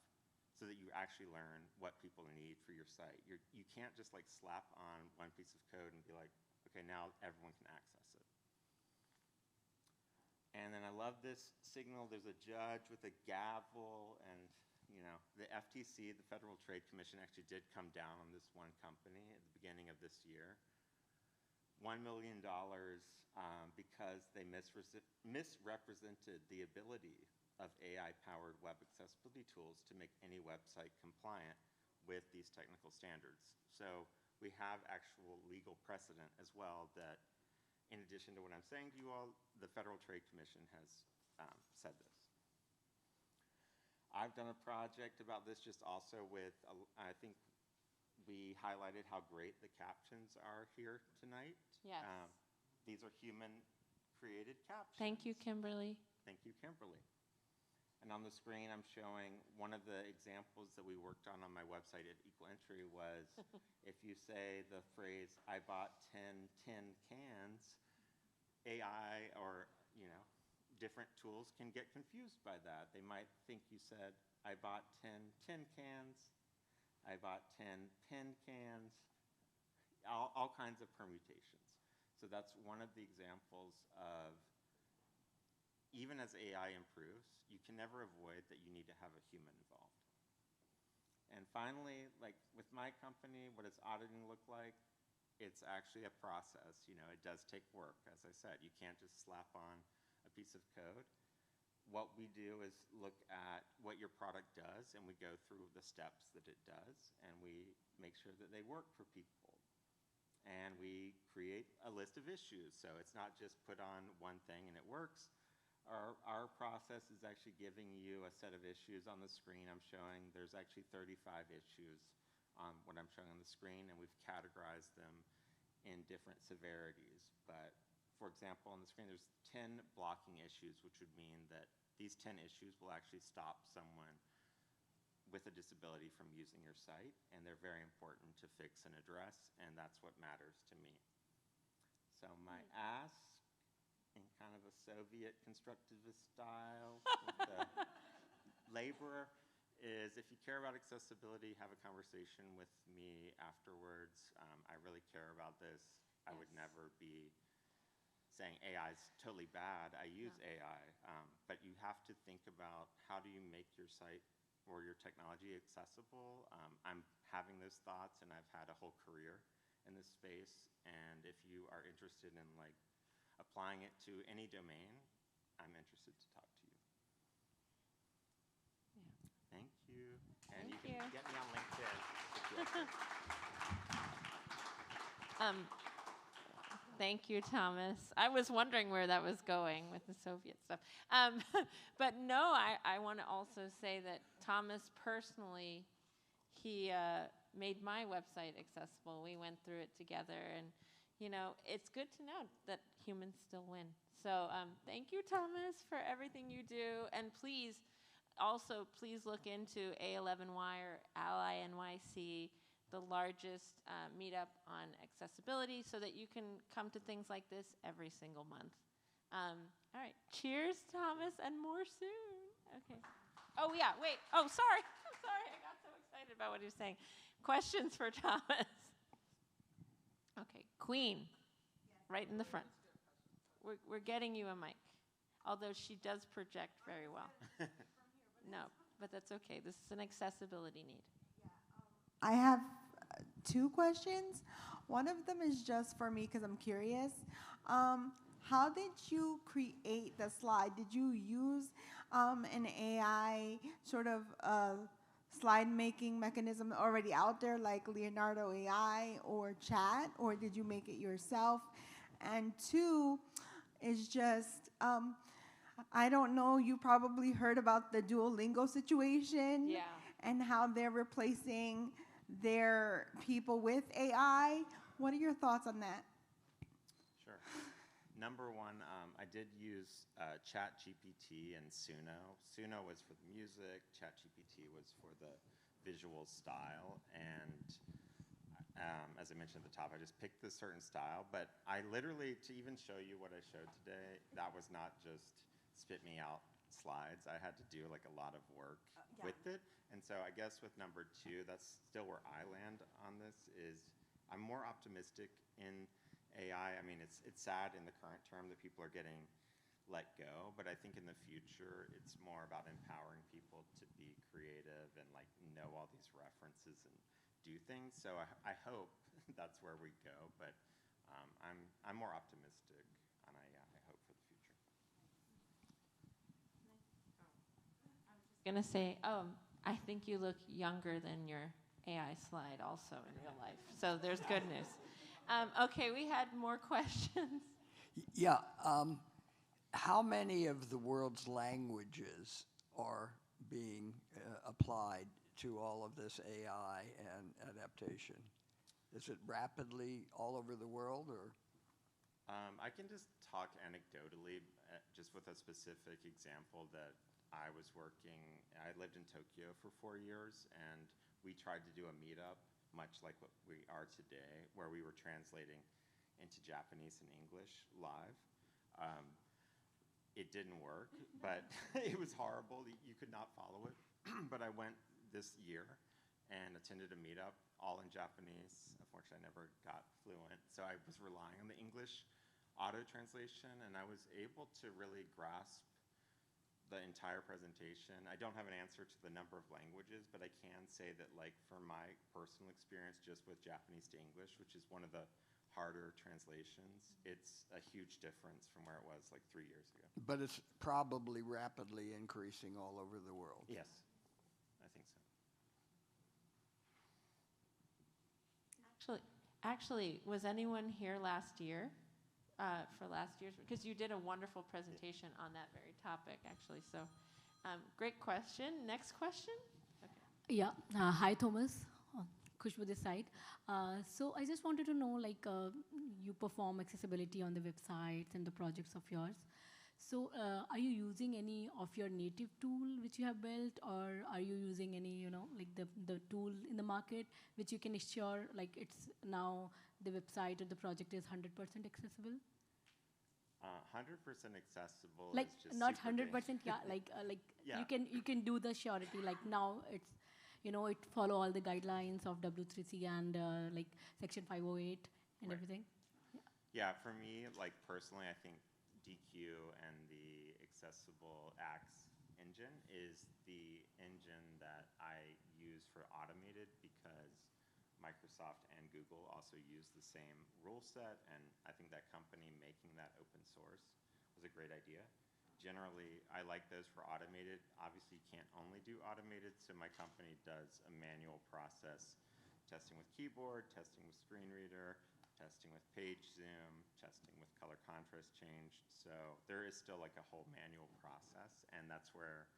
so that you actually learn what people need for your site. You can't just like slap on one piece of code and be like, okay, now everyone can access it. And then I love this signal. There's a judge with a gavel, and you know, the FTC, the Federal Trade Commission, actually did come down on this one company at the beginning of this year. $1 million because they misrepresented the ability of AI-powered web accessibility tools to make any website compliant with these technical standards. So we have actual legal precedent as well that, in addition to what I'm saying to you all, the Federal Trade Commission has said this. I've done a project about this just also with, I think we highlighted how great the captions are here tonight. Yes. These are human-created captions. Thank you, Kimberly. Thank you, Kimberly. And on the screen, I'm showing one of the examples that we worked on my website at Equal Entry was if you say the phrase, I bought 10 tin cans, AI or, you know, different tools can get confused by that. They might think you said, I bought 10 tin cans, I bought 10 pen cans, all kinds of permutations. So that's one of the examples of, even as AI improves, you can never avoid that you need to have a human involved. And finally, like with my company, what does auditing look like? It's actually a process. You know, it does take work. As I said, you can't just slap on a piece of code. What we do is look at what your product does, and we go through the steps that it does, and we make sure that they work for people. And we create a list of issues, so it's not just put on one thing and it works. Our process is actually giving you a set of issues on the screen. I'm showing there's actually 35 issues on what I'm showing on the screen, and we've categorized them in different severities. But for example, on the screen, there's 10 blocking issues, which would mean that these 10 issues will actually stop someone with a disability from using your site, and they're very important to fix and address, and that's what matters to me. So my ask, in kind of a Soviet constructivist style with the laborer, is if you care about accessibility, have a conversation with me afterwards. I really care about this. I would never be saying AI is totally bad. I use AI, but you have to think about how do you make your site or your technology accessible. I'm having those thoughts, and I've had a whole career in this space, and if you are interested in like applying it to any domain, I'm interested to talk to you. Yeah. Thank you. And Thank you can you. get me on LinkedIn. Thank you, Thomas. I was wondering where that was going with the Soviet stuff. But no, I want to also say that Thomas personally, he made my website accessible. We went through it together, and you know, it's good to know that humans still win. So thank you, Thomas, for everything you do. And please look into A11Y or Ally NYC, the largest meetup on accessibility, so that you can come to things like this every single month. All right, cheers, Thomas, and more soon. Okay. Oh, yeah, wait. Oh, sorry. I'm sorry. I got so excited about what he was saying. Questions for Thomas? Okay, Queen, right in the front. We're getting you a mic, although she does project very well. No, but that's okay. This is an accessibility need. I have two questions. One of them is just for me because I'm curious. How did you create the slide? Did you use an AI sort of slide making mechanism already out there like Leonardo AI or chat, or did you make it yourself? And two is just, I don't know, you probably heard about the Duolingo situation. Yeah. And how they're replacing their people with AI. What are your thoughts on that? Sure. Number one, I did use ChatGPT and Suno. Suno was for the music, ChatGPT was for the visual style, and as I mentioned at the top, I just picked this certain style, but I literally, to even show you what I showed today, that was not just spit me out slides. I had to do like a lot of work with it, and so I guess with number two, that's still where I land on this, is I'm more optimistic in AI. I mean, it's sad in the current term that people are getting let go, but I think in the future, it's more about empowering people to be creative and like know all these references and do things. So I hope that's where we go, but I'm more optimistic on AI, I hope, for the future. Going to say, I think you look younger than your AI slide also in real life. So there's good news. Okay, we had more questions. Yeah. How many of the world's languages are being applied to all of this AI and adaptation? Is it rapidly all over the world, or? I can just talk anecdotally, just with a specific example that I lived in Tokyo for 4 years, and we tried to do a meetup, much like what we are today, where we were translating into Japanese and English live. it didn't work, but it was horrible. You could not follow it. But I went this year and attended a meetup, all in Japanese. Unfortunately, I never got fluent, so I was relying on the English auto translation, and I was able to really grasp the entire presentation. I don't have an answer to the number of languages, but I can say that, like, for my personal experience just with Japanese to English, which is one of the harder translations, it's a huge difference from where it was like 3 years ago. But it's probably rapidly increasing all over the world. Yes, I think so. Actually, was anyone here last year for last year's? Because you did a wonderful presentation on that very topic, actually. So, great question. Next question. Okay. Yeah. Hi, Thomas. Khushbu this side. So I just wanted to know, like, you perform accessibility on the websites and the projects of yours. So are you using any of your native tool which you have built, or are you using any, you know, like the tool in the market which you can assure, like, it's now the website or the project is 100% accessible? 100% accessible. Like, is just not super 100%, yeah, like Yeah. you can do the surety, like now it's, you know, it follow all the guidelines of W3C and like Section 508 and Right. everything. Yeah, for me, like personally, I think DQ and the Accessible Acts engine is the engine that I use for automated, because Microsoft and Google also use the same rule set, and I think that company making that open source was a great idea. Generally, I like those for automated. Obviously, you can't only do automated, so my company does a manual process, testing with keyboard, testing with screen reader, testing with page zoom, testing with color contrast change. So there is still like a whole manual process, and that's where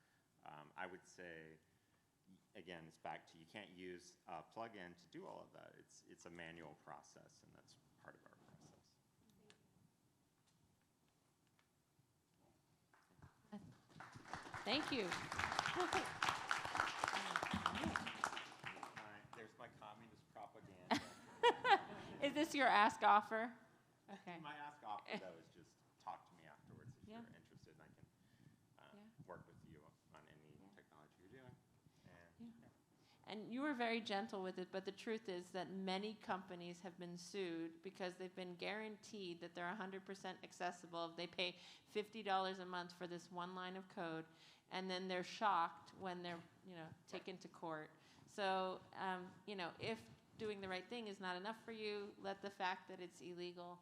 I would say, again, it's back to, you can't use a plugin to do all of that. It's a manual process, and that's part of our process. Thank you. There's my communist propaganda. Is this your ask offer? Okay. My ask offer, though, is just talk to me afterwards if Yeah. you're interested, and I can work with you on any technology you're doing. And you were very gentle with it, but the truth is that many companies have been sued because they've been guaranteed that they're 100% accessible if they pay $50 a month for this one line of code, and then they're shocked when they're, you know, taken to court. So, you know, if doing the right thing is not enough for you, let the fact that it's illegal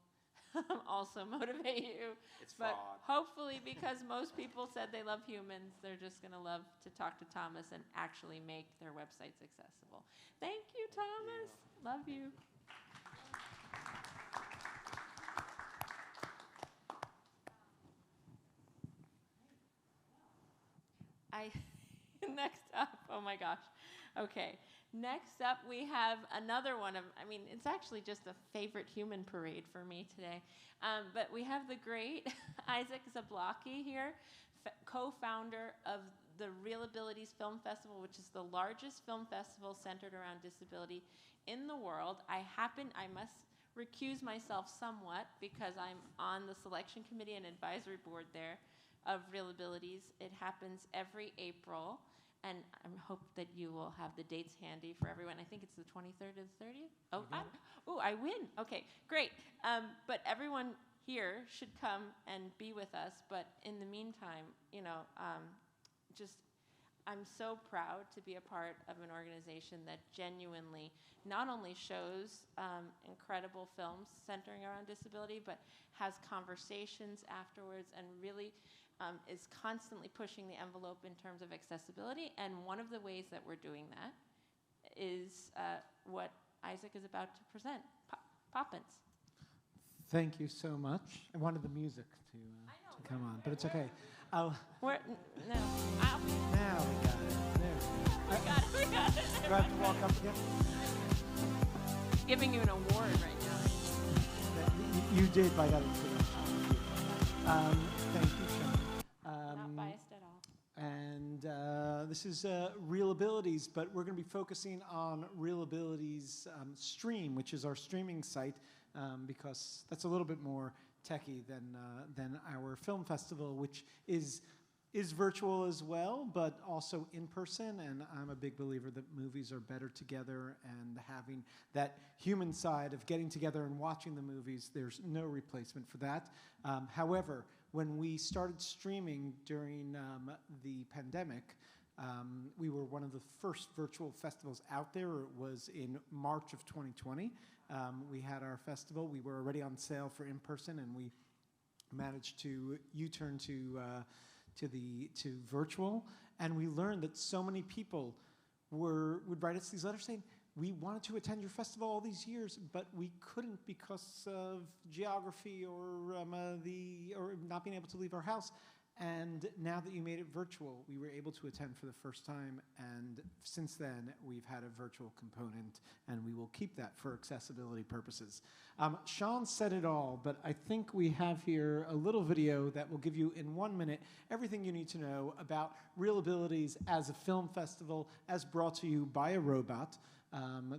also motivate you. It's But fraud. hopefully, because most people said they love humans, they're just going to love to talk to Thomas and actually make their websites accessible. Thank you, Thomas. Love you. Next up, oh my gosh. Okay. Next up, we have another one of, I mean, it's actually just a favorite human parade for me today. But we have the great Isaac Zablocki here, co-founder of the Reelabilities Film Festival, which is the largest film festival centered around disability in the world. I must recuse myself somewhat because I'm on the selection committee and advisory board there of Reelabilities. It happens every April. And I hope that you will have the dates handy for everyone. I think it's the 23rd to the 30th. Oh, I win. Okay, great. But everyone here should come and be with us. But in the meantime, you know, I'm so proud to be a part of an organization that genuinely not only shows incredible films centering around disability, but has conversations afterwards and really is constantly pushing the envelope in terms of accessibility. And one of the ways that we're doing that is what Isaac is about to present, Poppins. Thank you so much. I wanted the music to come on, but it's okay. Now we got it. There we got it. Do I have to walk up again? Giving you an award right now. You did by that introduction. Thank you, Sean. Not biased at all. And this is Reelabilities, but we're going to be focusing on Reelabilities Stream, which is our streaming site, because that's a little bit more techie than our film festival, which is virtual as well, but also in person. And I'm a big believer that movies are better together, and having that human side of getting together and watching the movies, there's no replacement for that. However, when we started streaming during the pandemic, we were one of the first virtual festivals out there. It was in March of 2020. We had our festival. We were already on sale for in-person, and we managed to U-turn to virtual. And we learned that so many people would write us these letters saying, we wanted to attend your festival all these years, but we couldn't because of geography or not being able to leave our house. And now that you made it virtual, we were able to attend for the first time. And since then, we've had a virtual component, and we will keep that for accessibility purposes. Sean said it all, but I think we have here a little video that will give you in 1 minute everything you need to know about Reelabilities as a film festival, as brought to you by a robot.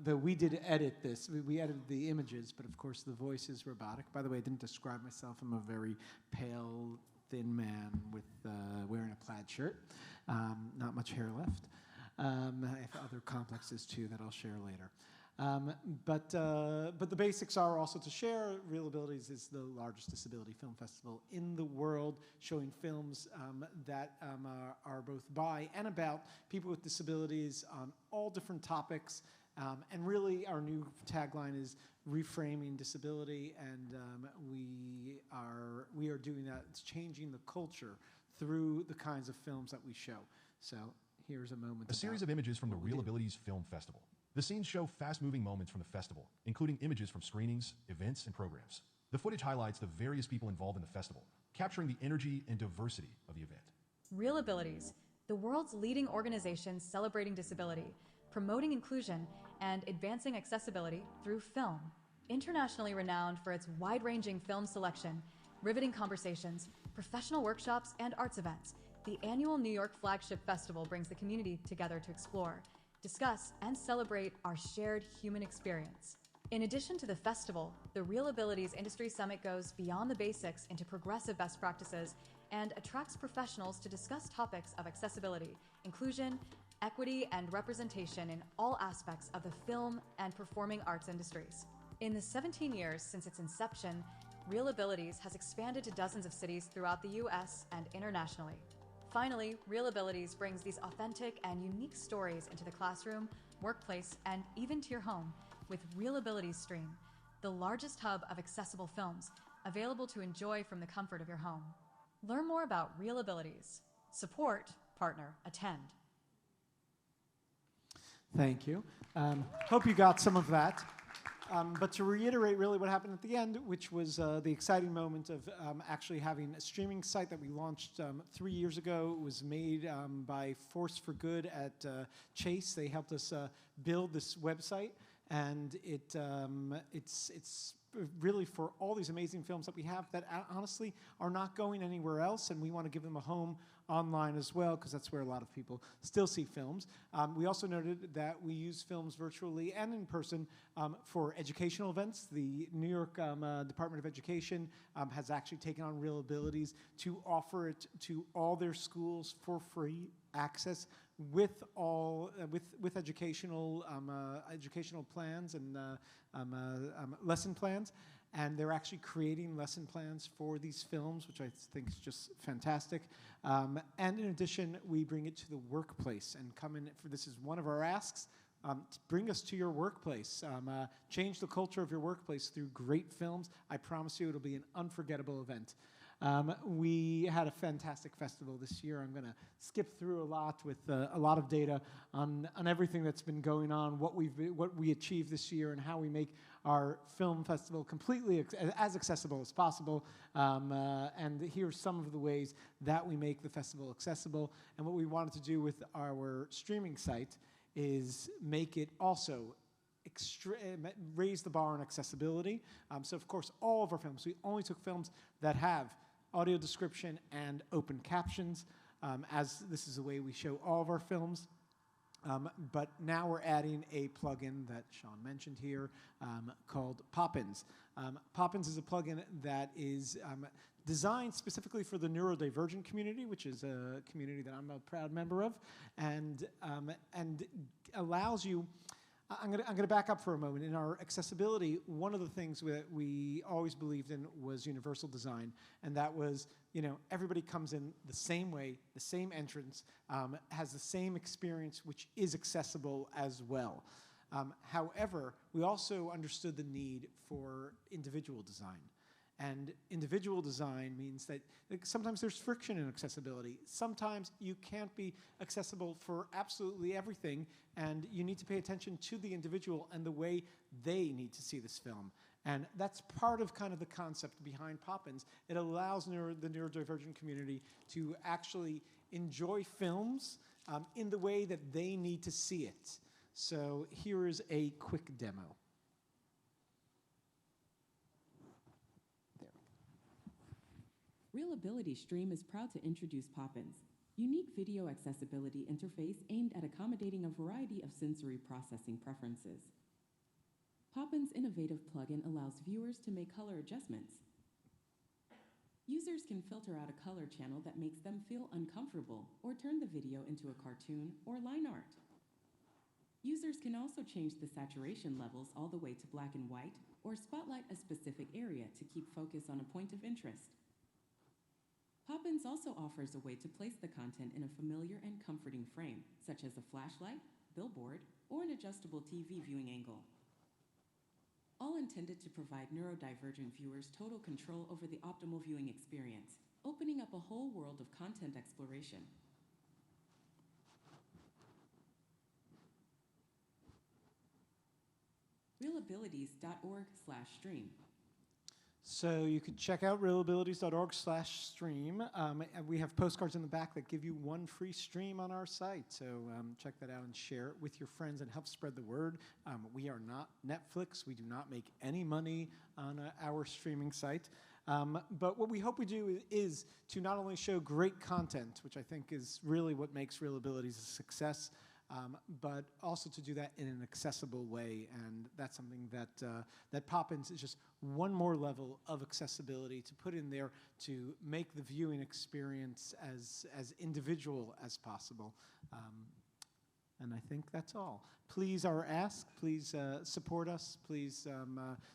Though we did edit this. We edited the images, but of course the voice is robotic. By the way, I didn't describe myself. I'm a very pale, thin man with wearing a plaid shirt. Not much hair left. I have other complexes too that I'll share later. But the basics are also to share. Reelabilities is the largest disability film festival in the world, showing films that are both by and about people with disabilities on all different topics. And really, our new tagline is reframing disability, and we are doing that. It's changing the culture through the kinds of films that we show. So here's a moment. A series of images from the Reelabilities Film Festival. The scenes show fast-moving moments from the festival, including images from screenings, events, and programs. The footage highlights the various people involved in the festival, capturing the energy and diversity of the event. Reelabilities, the world's leading organization celebrating disability, promoting inclusion, and advancing accessibility through film. Internationally renowned for its wide-ranging film selection, riveting conversations, professional workshops, and arts events, the annual New York Flagship Festival brings the community together to explore, discuss, and celebrate our shared human experience. In addition to the festival, the Reelabilities Industry Summit goes beyond the basics into progressive best practices and attracts professionals to discuss topics of accessibility, inclusion, equity, and representation in all aspects of the film and performing arts industries. In the 17 years since its inception, Reelabilities has expanded to dozens of cities throughout the US and internationally. Finally, Reelabilities brings these authentic and unique stories into the classroom, workplace, and even to your home with Reelabilities Stream, the largest hub of accessible films, available to enjoy from the comfort of your home. Learn more about Reelabilities. Support, partner, attend. Thank you. Hope you got some of that. But to reiterate really what happened at the end, which was the exciting moment of actually having a streaming site that we launched 3 years ago. It was made by Force for Good at Chase. They helped us build this website, and it's really for all these amazing films that we have that honestly are not going anywhere else, and we want to give them a home online as well, because that's where a lot of people still see films. We also noted that we use films virtually and in person for educational events. The New York Department of Education has actually taken on Reelabilities to offer it to all their schools for free access with all with educational plans and lesson plans. And they're actually creating lesson plans for these films, which I think is just fantastic. And in addition, we bring it to the workplace and come in, this is one of our asks, to bring us to your workplace. Change the culture of your workplace through great films. I promise you it'll be an unforgettable event. We had a fantastic festival this year. I'm going to skip through a lot with a lot of data on everything that's been going on, what we achieved this year, and how we make our film festival completely as accessible as possible. And here's some of the ways that we make the festival accessible. And what we wanted to do with our streaming site is make it also raise the bar on accessibility. So of course, all of our films, we only took films that have audio description and open captions, as this is the way we show all of our films. But now we're adding a plugin that Sean mentioned here called Poppins. Poppins is a plugin that is designed specifically for the neurodivergent community, which is a community that I'm a proud member of, and allows you. I'm going to back up for a moment. In our accessibility, one of the things that we always believed in was universal design, and that was, everybody comes in the same way, the same entrance, has the same experience, which is accessible as well. However, we also understood the need for individual design. And individual design means that sometimes there's friction in accessibility. Sometimes you can't be accessible for absolutely everything, and you need to pay attention to the individual and the way they need to see this film. And that's part of kind of the concept behind Poppins. It allows the neurodivergent community to actually enjoy films in the way that they need to see it. So here is a quick demo. Reelability Stream is proud to introduce Poppins, unique video accessibility interface aimed at accommodating a variety of sensory processing preferences. Poppins' innovative plugin allows viewers to make color adjustments. Users can filter out a color channel that makes them feel uncomfortable or turn the video into a cartoon or line art. Users can also change the saturation levels all the way to black and white or spotlight a specific area to keep focus on a point of interest. Poppins also offers a way to place the content in a familiar and comforting frame, such as a flashlight, billboard, or an adjustable TV viewing angle. All intended to provide neurodivergent viewers total control over the optimal viewing experience, opening up a whole world of content exploration. Reelabilities.org/stream. So you can check out reelabilities.org/stream. And we have postcards in the back that give you one free stream on our site. So check that out and share it with your friends and help spread the word. We are not Netflix. We do not make any money on our streaming site. But what we hope we do is to not only show great content, which I think is really what makes Reelabilities a success, but also to do that in an accessible way, and that's something that Poppins is just one more level of accessibility to put in there to make the viewing experience as individual as possible. And I think that's all. Please, our ask, please support us. Please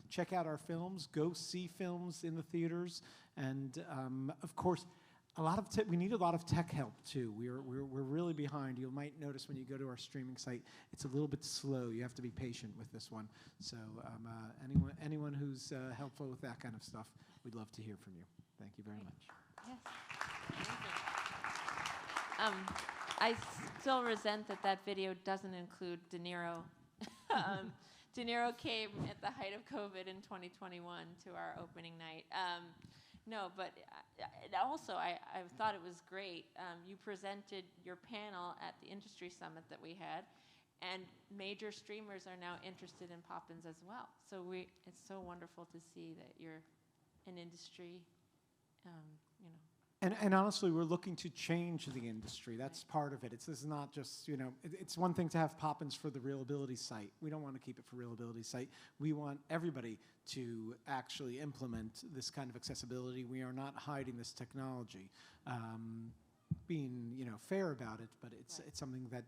check out our films. Go see films in the theaters, and of course, we need a lot of tech help too. We're really behind. You might notice when you go to our streaming site, it's a little bit slow. You have to be patient with this one. So anyone who's helpful with that kind of stuff, we'd love to hear from you. Thank you very much. Yes. I still resent that video doesn't include De Niro. De Niro came at the height of COVID in 2021 to our opening night. No, but also I thought it was great. You presented your panel at the industry summit that we had, and major streamers are now interested in Poppins as well. So it's so wonderful to see that you're an industry, And honestly, we're looking to change the industry. That's part of it. This is not just, it's one thing to have Poppins for the Reelability site. We don't want to keep it for Reelability site. We want everybody to actually implement this kind of accessibility. We are not hiding this technology. Being fair about it, but it's something that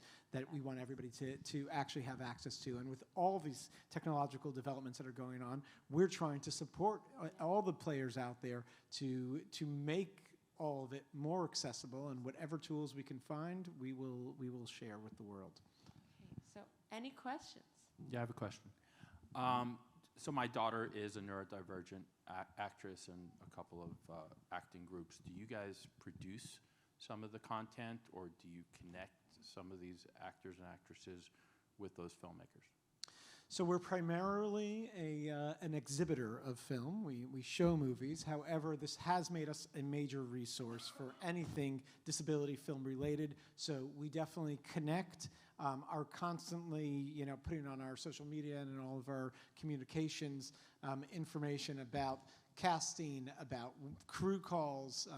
we want everybody to actually have access to. And with all these technological developments that are going on, we're trying to support all the players out there to make all of it more accessible, and whatever tools we can find, we will share with the world. Okay, so any questions? Yeah, I have a question. So my daughter is a neurodivergent actress in a couple of acting groups. Do you guys produce some of the content, or do you connect some of these actors and actresses with those filmmakers? So we're primarily an exhibitor of film. We show movies. However, this has made us a major resource for anything disability film related. So we definitely connect, are constantly putting on our social media and in all of our communications information about casting, about crew calls,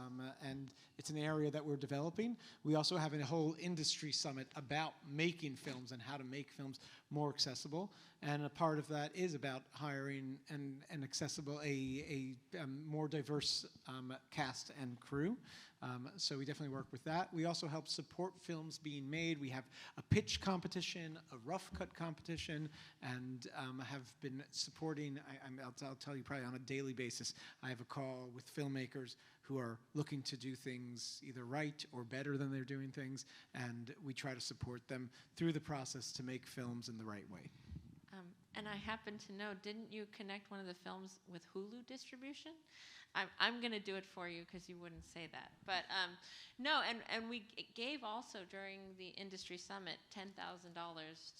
and it's an area that we're developing. We also have a whole industry summit about making films and how to make films more accessible. And a part of that is about hiring an accessible, a more diverse cast and crew. So we definitely work with that. We also help support films being made. We have a pitch competition, a rough cut competition, and have been supporting, I'll tell you probably on a daily basis, I have a call with filmmakers who are looking to do things either right or better than they're doing things, and we try to support them through the process to make films in the right way. And I happen to know, didn't you connect one of the films with Hulu distribution? I'm going to do it for you because you wouldn't say that. But no, and we gave also during the industry summit $10,000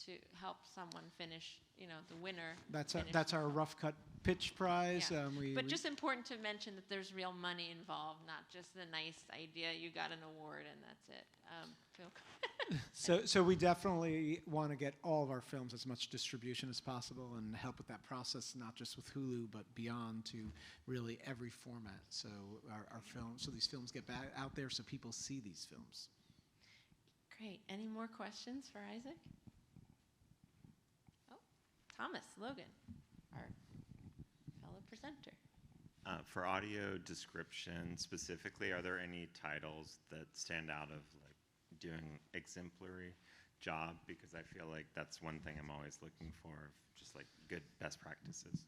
to help someone finish, the winner. That's our rough cut pitch prize. Yeah. But just important to mention that there's real money involved, not just the nice idea, you got an award and that's it. So we definitely want to get all of our films as much distribution as possible and help with that process, not just with Hulu, but beyond to really every format. So our films, so these films get back out there so people see these films. Great. Any more questions for Isaac? Oh, Thomas Logan, our fellow presenter. For audio description specifically, are there any titles that stand out of doing exemplary job? Because I feel like that's one thing I'm always looking for, just like good best practices.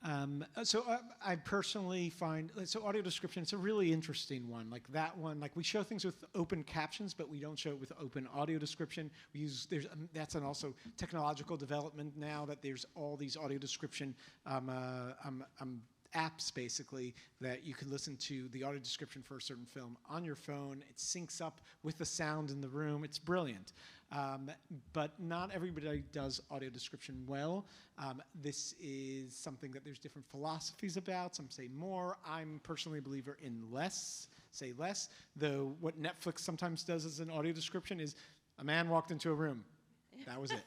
I personally find, audio description, it's a really interesting one. Like that one, like we show things with open captions, but we don't show it with open audio description. We use, that's an also technological development now that there's all these audio description apps basically that you can listen to the audio description for a certain film on your phone. It syncs up with the sound in the room. It's brilliant. But not everybody does audio description well. This is something that there's different philosophies about. Some say more. I'm personally a believer in less, say less, though what Netflix sometimes does as an audio description is a man walked into a room. That was it.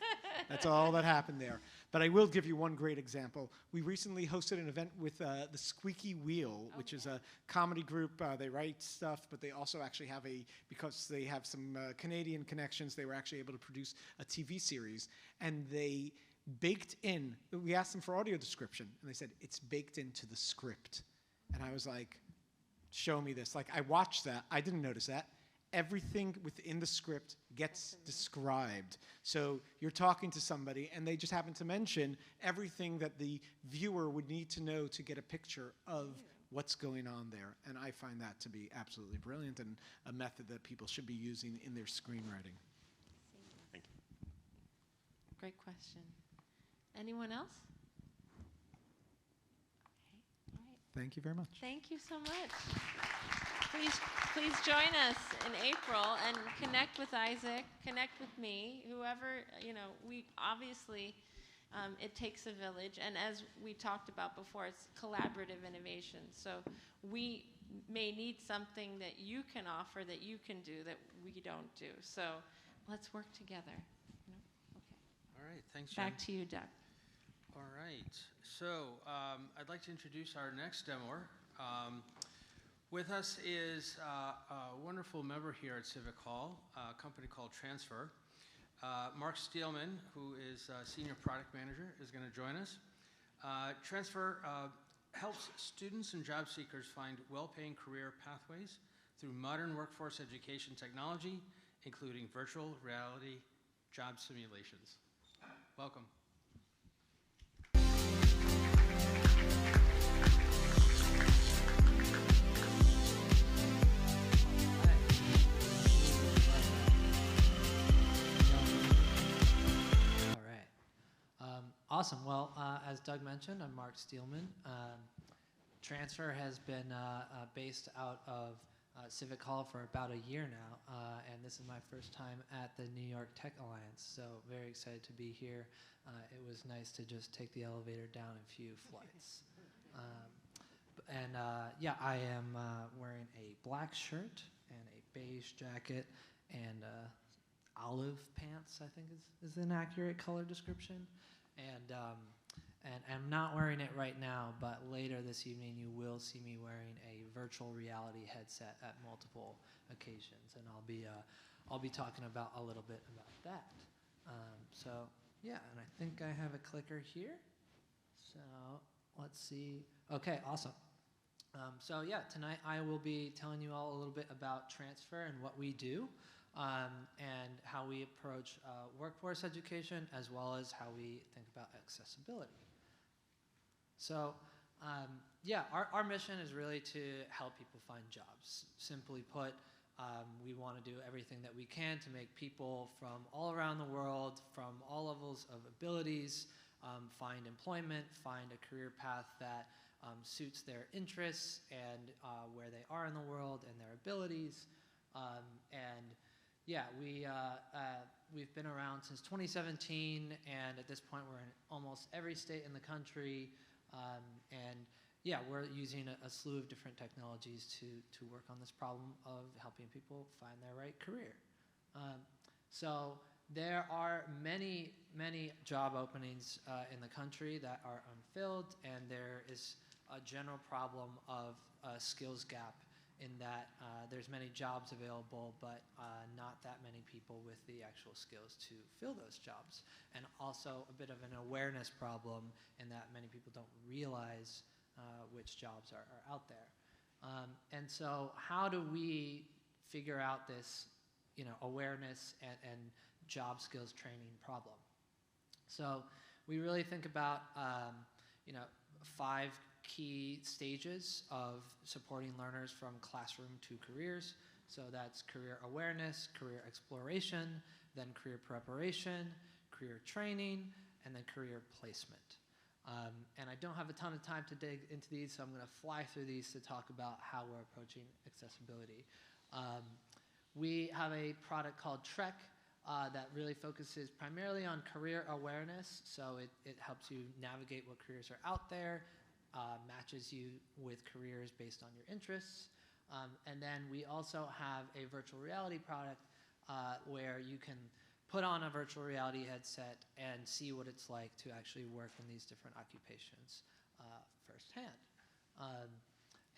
That's all that happened there. But I will give you one great example. We recently hosted an event with the Squeaky Wheel, which is a comedy group. They write stuff, but they also actually have because they have some Canadian connections, they were actually able to produce a TV series. And they baked in, we asked them for audio description, and they said, it's baked into the script. And I was like, show me this. Like, I watched that. I didn't notice that. Everything within the script gets described. So you're talking to somebody and they just happen to mention everything that the viewer would need to know to get a picture of what's going on there. And I find that to be absolutely brilliant and a method that people should be using in their screenwriting. Thank you. Great question. Anyone else? Okay. All right. Thank you very much. Thank you so much. Please join us in April and connect with Isaac, connect with me, whoever, we obviously, it takes a village. And as we talked about before, it's collaborative innovation. So we may need something that you can offer that you can do that we don't do. So let's work together. Okay. All right, thanks, Jen. Back to you, Doug. All right, so I'd like to introduce our next demoer. With us is a wonderful member here at Civic Hall, a company called Transfr. Mark Steelman, who is Senior Product Manager, is going to join us. Transfr helps students and job seekers find well-paying career pathways through modern workforce education technology, including virtual reality job simulations. Welcome. Awesome. Well, as Doug mentioned, I'm Mark Steelman. Transfr has been based out of Civic Hall for about a year now, and this is my first time at the New York Tech Alliance, so very excited to be here. It was nice to just take the elevator down a few flights. Yeah, I am wearing a black shirt and a beige jacket and olive pants, I think is an accurate color description. And And I'm not wearing it right now, but later this evening you will see me wearing a virtual reality headset at multiple occasions, and I'll be talking about a little bit about that. So yeah, and I think I have a clicker here. So let's see. Okay, awesome. So yeah, tonight I will be telling you all a little bit about Transfr and what we do, and how we approach workforce education, as well as how we think about accessibility. So yeah, our mission is really to help people find jobs. Simply put, we want to do everything that we can to make people from all around the world, from all levels of abilities, find employment, find a career path that suits their interests and where they are in the world and their abilities. And yeah, we've been around since 2017, and at this point we're in almost every state in the country. And yeah, we're using a slew of different technologies to work on this problem of helping people find their right career. So there are many, many job openings in the country that are unfilled, and there is a general problem of a skills gap in that there's many jobs available, but not that many people with the actual skills to fill those jobs. And also a bit of an awareness problem in that many people don't realize which jobs are out there. And so how do we figure out this awareness and job skills training problem? So we really think about 5 key stages of supporting learners from classroom to careers. So that's career awareness, career exploration, then career preparation, career training, and then career placement. And I don't have a ton of time to dig into these, so I'm going to fly through these to talk about how we're approaching accessibility. We have a product called Trek that really focuses primarily on career awareness. So it helps you navigate what careers are out there, matches you with careers based on your interests. And then we also have a virtual reality product where you can put on a virtual reality headset and see what it's like to actually work in these different occupations firsthand.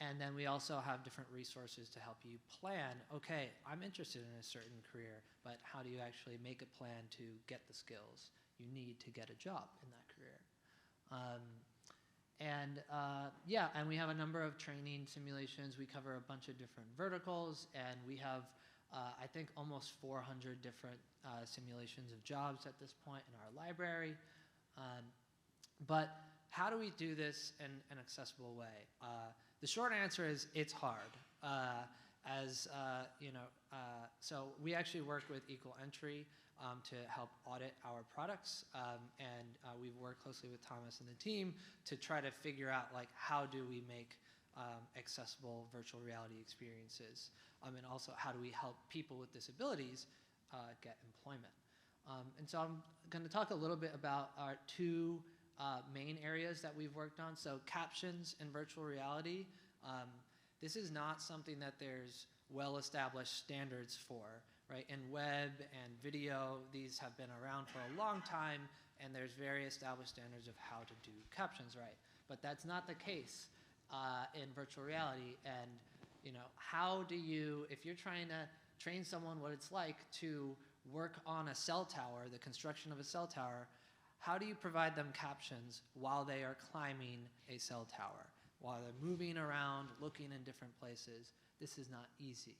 And then we also have different resources to help you plan, okay, I'm interested in a certain career, but how do you actually make a plan to get the skills you need to get a job in that career? Yeah, and we have a number of training simulations. We cover a bunch of different verticals, and we have, I think, almost 400 different simulations of jobs at this point in our library. But how do we do this in an accessible way? The short answer is it's hard. So we actually work with Equal Entry to help audit our products, and we've worked closely with Thomas and the team to try to figure out how do we make accessible virtual reality experiences, and also how do we help people with disabilities get employment. And so I'm going to talk a little bit about our 2 main areas that we've worked on. So captions in virtual reality. This is not something that there's well-established standards for, right? In web and video, these have been around for a long time, and there's very established standards of how to do captions right. But that's not the case in virtual reality. And how do you, if you're trying to train someone what it's like to work on a cell tower, the construction of a cell tower, how do you provide them captions while they are climbing a cell tower, while they're moving around, looking in different places? This is not easy.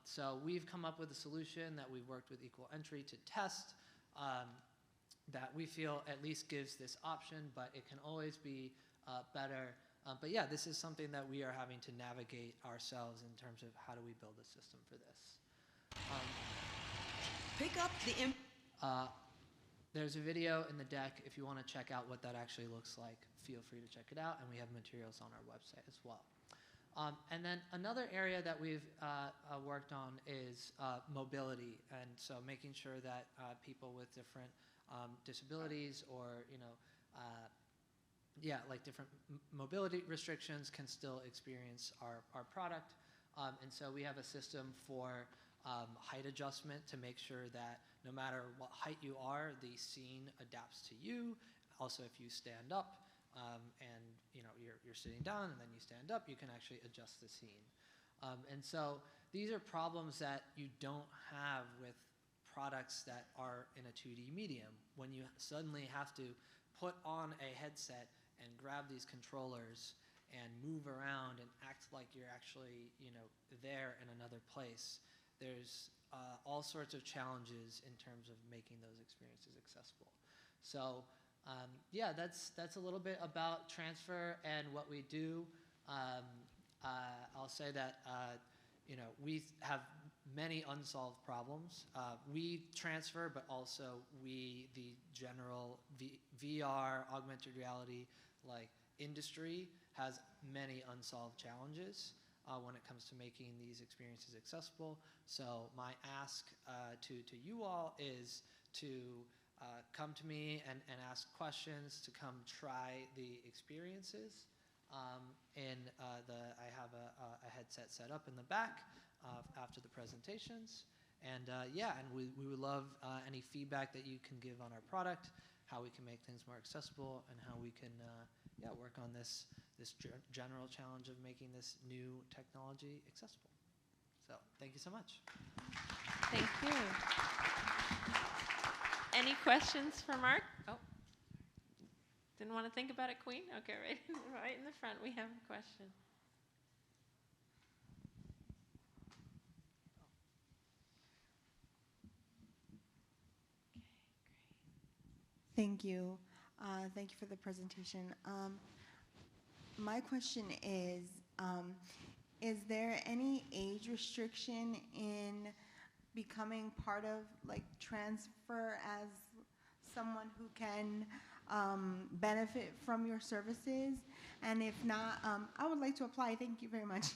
So we've come up with a solution that we've worked with Equal Entry to test that we feel at least gives this option, but it can always be better. But yeah, this is something that we are having to navigate ourselves in terms of how do we build a system for this. Pick up the There's a video in the deck. If you want to check out what that actually looks like, feel free to check it out, and we have materials on our website as well. And then another area that we've worked on is mobility, and so making sure that people with different disabilities or different mobility restrictions can still experience our product. And so we have a system for height adjustment to make sure that no matter what height you are, the scene adapts to you also, if you stand up and you're sitting down and then you stand up, you can actually adjust the scene. And so these are problems that you don't have with products that are in a 2D medium. When you suddenly have to put on a headset and grab these controllers and move around and act like you're actually, there in another place, there's all sorts of challenges in terms of making those experiences accessible. So yeah, that's a little bit about Transfr and what we do. I'll say that we have many unsolved problems. We Transfr, but also the general VR, augmented reality, industry has many unsolved challenges when it comes to making these experiences accessible. So my ask to you all is to come to me and ask questions, to come try the experiences. I have a headset set up in the back after the presentations. And we would love any feedback that you can give on our product, how we can make things more accessible, and how we can work on this general challenge of making this new technology accessible. So thank you so much. Thank you. Any questions for Mark? Oh, didn't want to think about it, Queen? Okay, right in the front we have a question. Thank you. Thank you for the presentation. My question is there any age restriction in becoming part of Transfr as someone who can benefit from your services? And if not, I would like to apply. Thank you very much.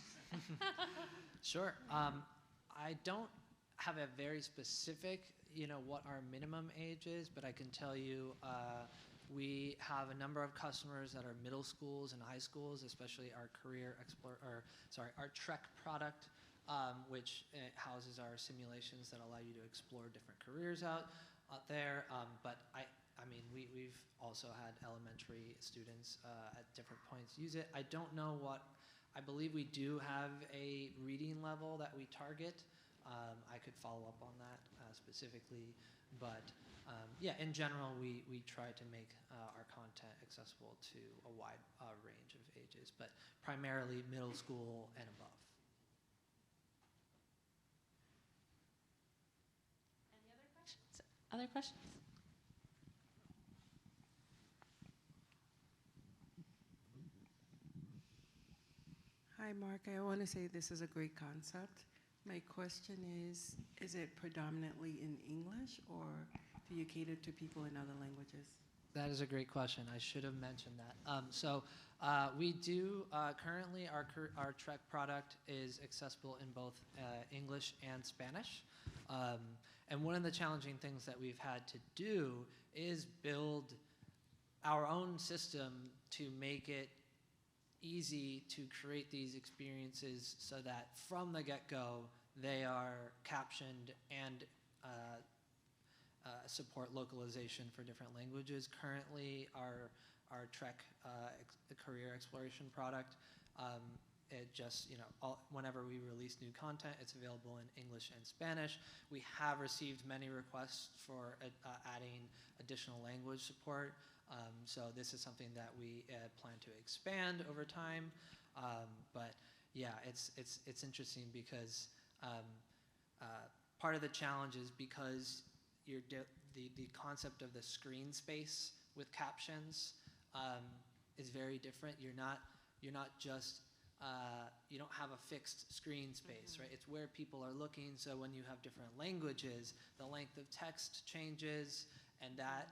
Sure. I don't have a very specific, what our minimum age is, but I can tell you we have a number of customers that are middle schools and high schools, especially our our Trek product, which houses our simulations that allow you to explore different careers out there. But we've also had elementary students at different points use it. I don't know I believe we do have a reading level that we target. I could follow up on that specifically, but in general, we try to make our content accessible to a wide range of ages, but primarily middle school and above. Any other questions? Other questions? Hi, Mark. I want to say this is a great concept. My question is it predominantly in English, or do you cater to people in other languages? That is a great question. I should have mentioned that. We do currently, our Trek product is accessible in both English and Spanish. And one of the challenging things that we've had to do is build our own system to make it easy to create these experiences so that from the get-go they are captioned and support localization for different languages. Currently, our Trek career exploration product, it just, whenever we release new content, it's available in English and Spanish. We have received many requests for adding additional language support. So this is something that we plan to expand over time. But yeah, it's interesting because part of the challenge is because the concept of the screen space with captions is very different. You're not just you don't have a fixed screen space, right? It's where people are looking. So when you have different languages, the length of text changes, and that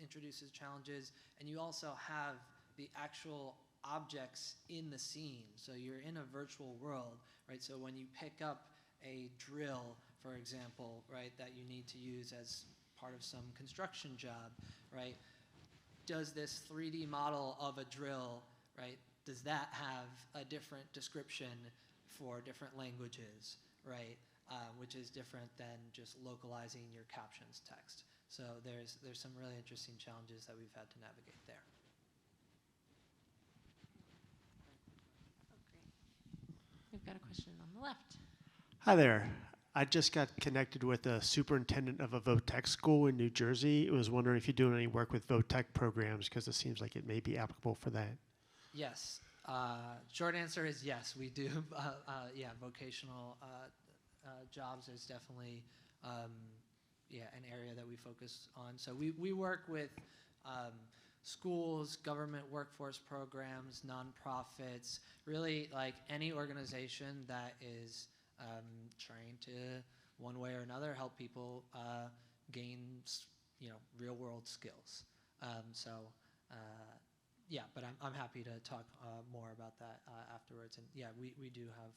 introduces challenges. And you also have the actual objects in the scene. So you're in a virtual world, right? So when you pick up a drill, for example, right, that you need to use as part of some construction job, right? Does this 3D model of a drill, right, does that have a different description for different languages, right? Which is different than just localizing your captions text. So there's some really interesting challenges that we've had to navigate there. We've got a question on the left. Hi there. I just got connected with a superintendent of a VOTEC school in New Jersey. I was wondering if you're doing any work with VOTEC programs, because it seems like it may be applicable for that. Yes. Short answer is yes, we do. Yeah, vocational jobs is definitely an area that we focus on. So we work with schools, government workforce programs, nonprofits, really like any organization that is trying to, one way or another, help people gain, real world skills. Yeah, but I'm happy to talk more about that afterwards. And yeah, we do have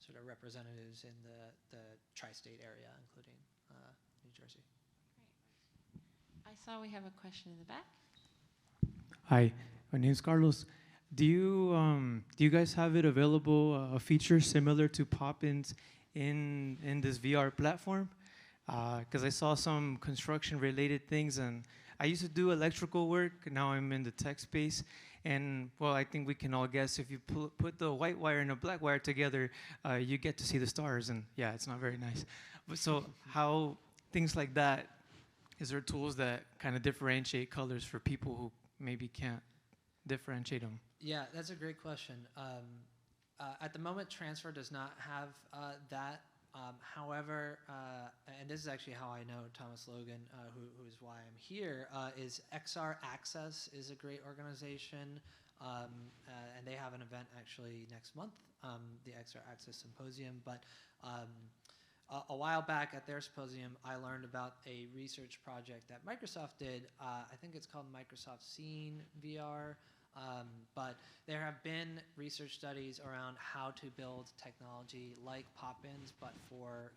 sort of representatives in the tri-state area, including New Jersey. Great. I saw we have a question in the back. Hi, my name is Carlos. Do you guys have it available, a feature similar to Pop-ins in this VR platform? Because I saw some construction-related things, and I used to do electrical work. Now I'm in the tech space, and well, I think we can all guess if you put the white wire and the black wire together, you get to see the stars, and yeah, it's not very nice. But so how things like that, is there tools that kind of differentiate colors for people who maybe can't differentiate them? Yeah, that's a great question. At the moment, Transfr does not have that. However, and this is actually how I know Thomas Logan, who is why I'm here, is XR Access is a great organization, and they have an event actually next month, the XR Access Symposium. But a while back at their symposium, I learned about a research project that Microsoft did. I think it's called Microsoft Scene VR. But there have been research studies around how to build technology like pop-ins, but for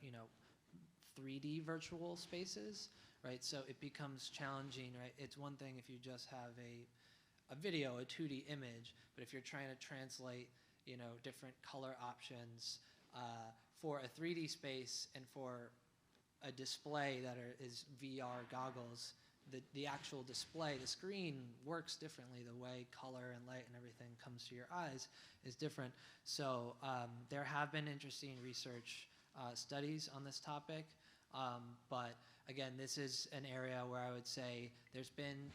3D virtual spaces, right? So it becomes challenging, right? It's one thing if you just have a video, a 2D image, but if you're trying to translate, different color options for a 3D space and for a display that is VR goggles. The actual display, the screen works differently. The way color and light and everything comes to your eyes is different. So there have been interesting research studies on this topic. But again, this is an area where I would say there's been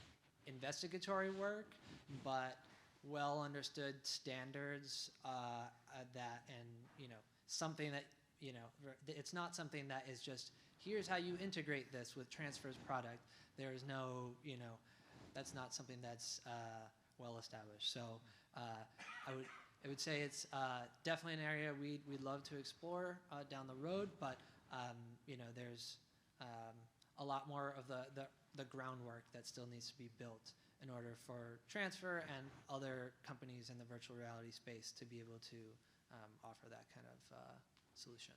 investigatory work, but well understood standards that, and something that, it's not something that is just, here's how you integrate this with Transfr's product. There is no, that's not something that's well established. So I would say it's definitely an area we'd love to explore down the road, but there's a lot more of the groundwork that still needs to be built in order for Transfr and other companies in the virtual reality space to be able to offer that kind of solution.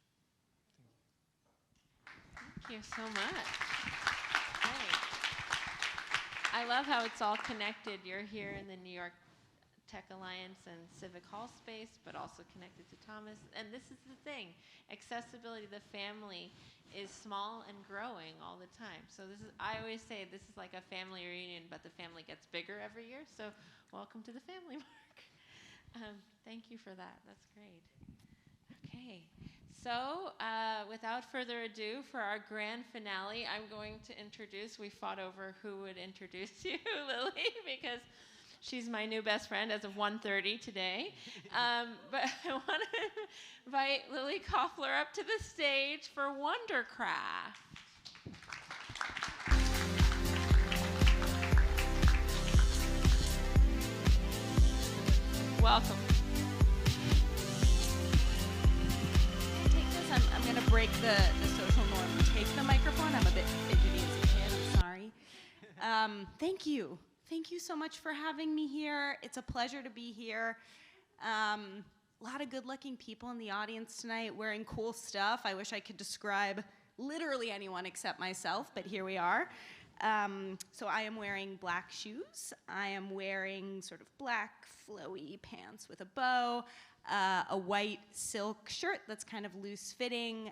Thank you so much. Great. I love how it's all connected. You're here in the New York Tech Alliance and Civic Hall space, but also connected to Thomas. And this is the thing, accessibility, the family is small and growing all the time. So this is, I always say this is like a family reunion, but the family gets bigger every year. So welcome to the family, Mark. Thank you for that. That's great. Okay. So without further ado, for our grand finale, I'm going to introduce, we fought over who would introduce you, Lily, because she's my new best friend as of 1:30 today. But I want to invite Lily Koffler up to the stage for Wandercraft. Welcome. I'm going to break the social norm. Take the microphone. I'm a bit fidgety as a kid. I'm sorry. Thank you. Thank you so much for having me here. It's a pleasure to be here. A lot of good-looking people in the audience tonight wearing cool stuff. I wish I could describe literally anyone except myself, but here we are. So I am wearing black shoes. I am wearing sort of black flowy pants with a bow. A white silk shirt that's kind of loose fitting,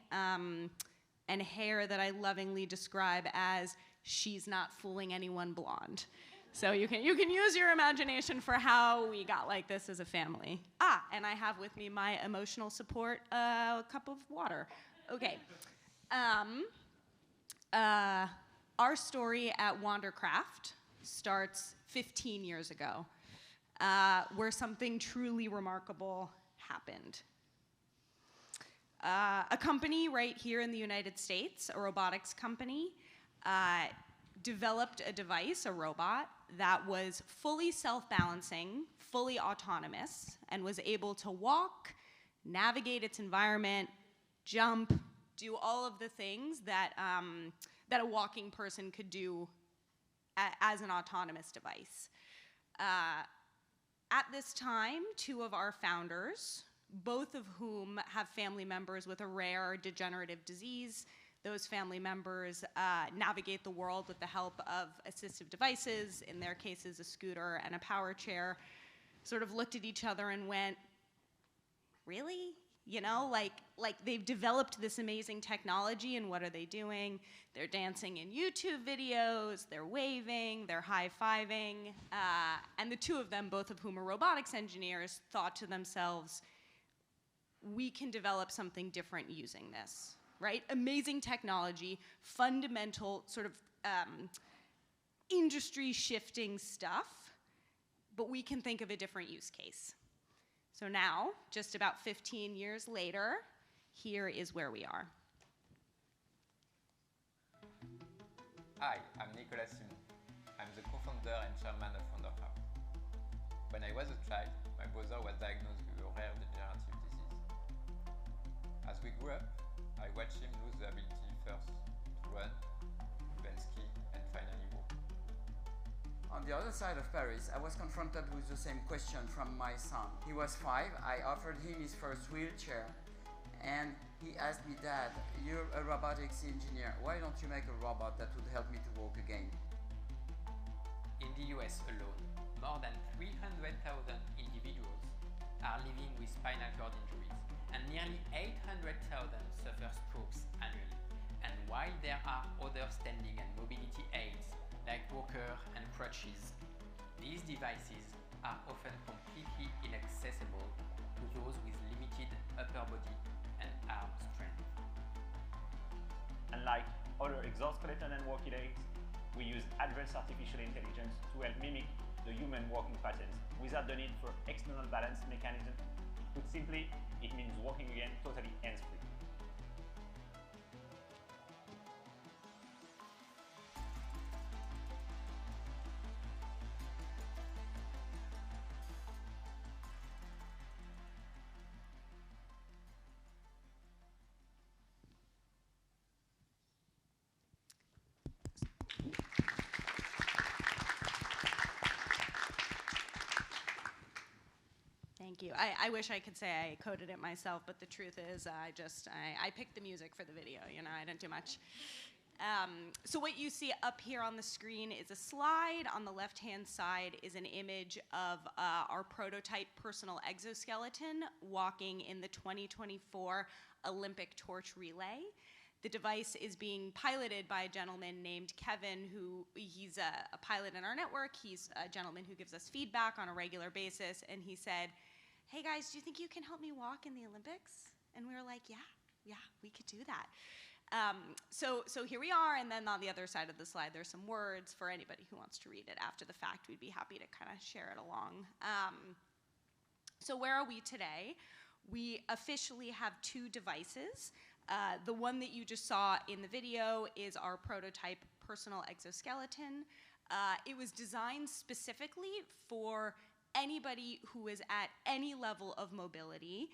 and hair that I lovingly describe as she's not fooling anyone blonde. So you can use your imagination for how we got like this as a family. And I have with me my emotional support, a cup of water. Okay. Our story at Wandercraft starts 15 years ago, where something truly remarkable happened. A company right here in the United States, a robotics company, developed a device, a robot, that was fully self-balancing, fully autonomous, and was able to walk, navigate its environment, jump, do all of the things that, that a walking person could do as an autonomous device. At this time, two of our founders, both of whom have family members with a rare degenerative disease, those family members navigate the world with the help of assistive devices, in their cases a scooter and a power chair, sort of looked at each other and went, really? You know, like they've developed this amazing technology, and what are they doing? They're dancing in YouTube videos, they're waving, they're high-fiving, and the two of them, both of whom are robotics engineers, thought to themselves, we can develop something different using this, right? Amazing technology, fundamental sort of industry-shifting stuff, but we can think of a different use case. So now, just about 15 years later, here is where we are. Hi, I'm Nicolas Simi. I'm the co-founder and chairman of Wandercraft. When I was a child, my brother was diagnosed with a rare degenerative disease. As we grew up, I watched him lose the ability first to run, then ski, and finally walk. On the other side of Paris, I was confronted with the same question from my son. He was 5, I offered him his first wheelchair, and he asked me, Dad, you're a robotics engineer, why don't you make a robot that would help me to walk again? In the US alone, more than 300,000 individuals are living with spinal cord injuries, and nearly 800,000 suffer strokes annually. And while there are other standing and mobility aids, like walker and crutches, these devices are often completely inaccessible to those with limited upper body and arm strength. Unlike other exoskeleton and walking aids, we use advanced artificial intelligence to help mimic the human walking patterns without the need for external balance mechanism. Put simply, it means walking again totally hands-free. Thank you. I wish I could say I coded it myself, but the truth is I picked the music for the video, you know, I didn't do much. So what you see up here on the screen is a slide. On the left-hand side is an image of our prototype personal exoskeleton walking in the 2024 Olympic torch relay. The device is being piloted by a gentleman named Kevin, who he's a pilot in our network. He's a gentleman who gives us feedback on a regular basis, and he said, hey guys, do you think you can help me walk in the Olympics? And we were like, yeah, we could do that. So here we are, and then on the other side of the slide, there's some words for anybody who wants to read it after the fact. We'd be happy to kind of share it along. So where are we today? We officially have 2 devices. The one that you just saw in the video is our prototype personal exoskeleton. It was designed specifically for anybody who is at any level of mobility,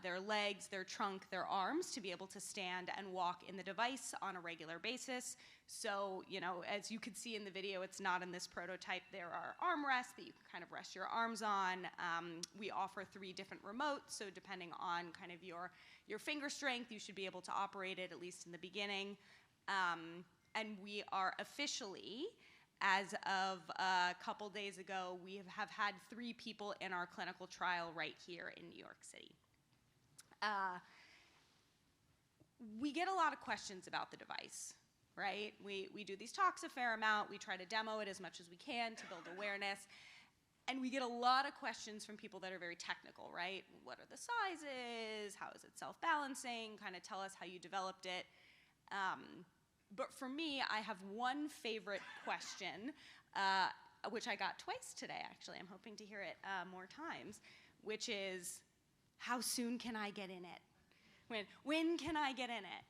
their legs, their trunk, their arms, to be able to stand and walk in the device on a regular basis. So, you know, as you could see in the video, it's not in this prototype. There are armrests that you can kind of rest your arms on. We offer 3 different remotes, so depending on kind of your finger strength, you should be able to operate it, at least in the beginning. And we are officially, as of a couple days ago, we have had 3 people in our clinical trial right here in New York City. we get a lot of questions about the device, right? We do these talks a fair amount. We try to demo it as much as we can to build awareness. And we get a lot of questions from people that are very technical, right? What are the sizes? How is it self-balancing? Kind of tell us how you developed it. But for me, I have one favorite question, which I got twice today, actually. I'm hoping to hear it more times, which is, how soon can I get in it? When can I get in it?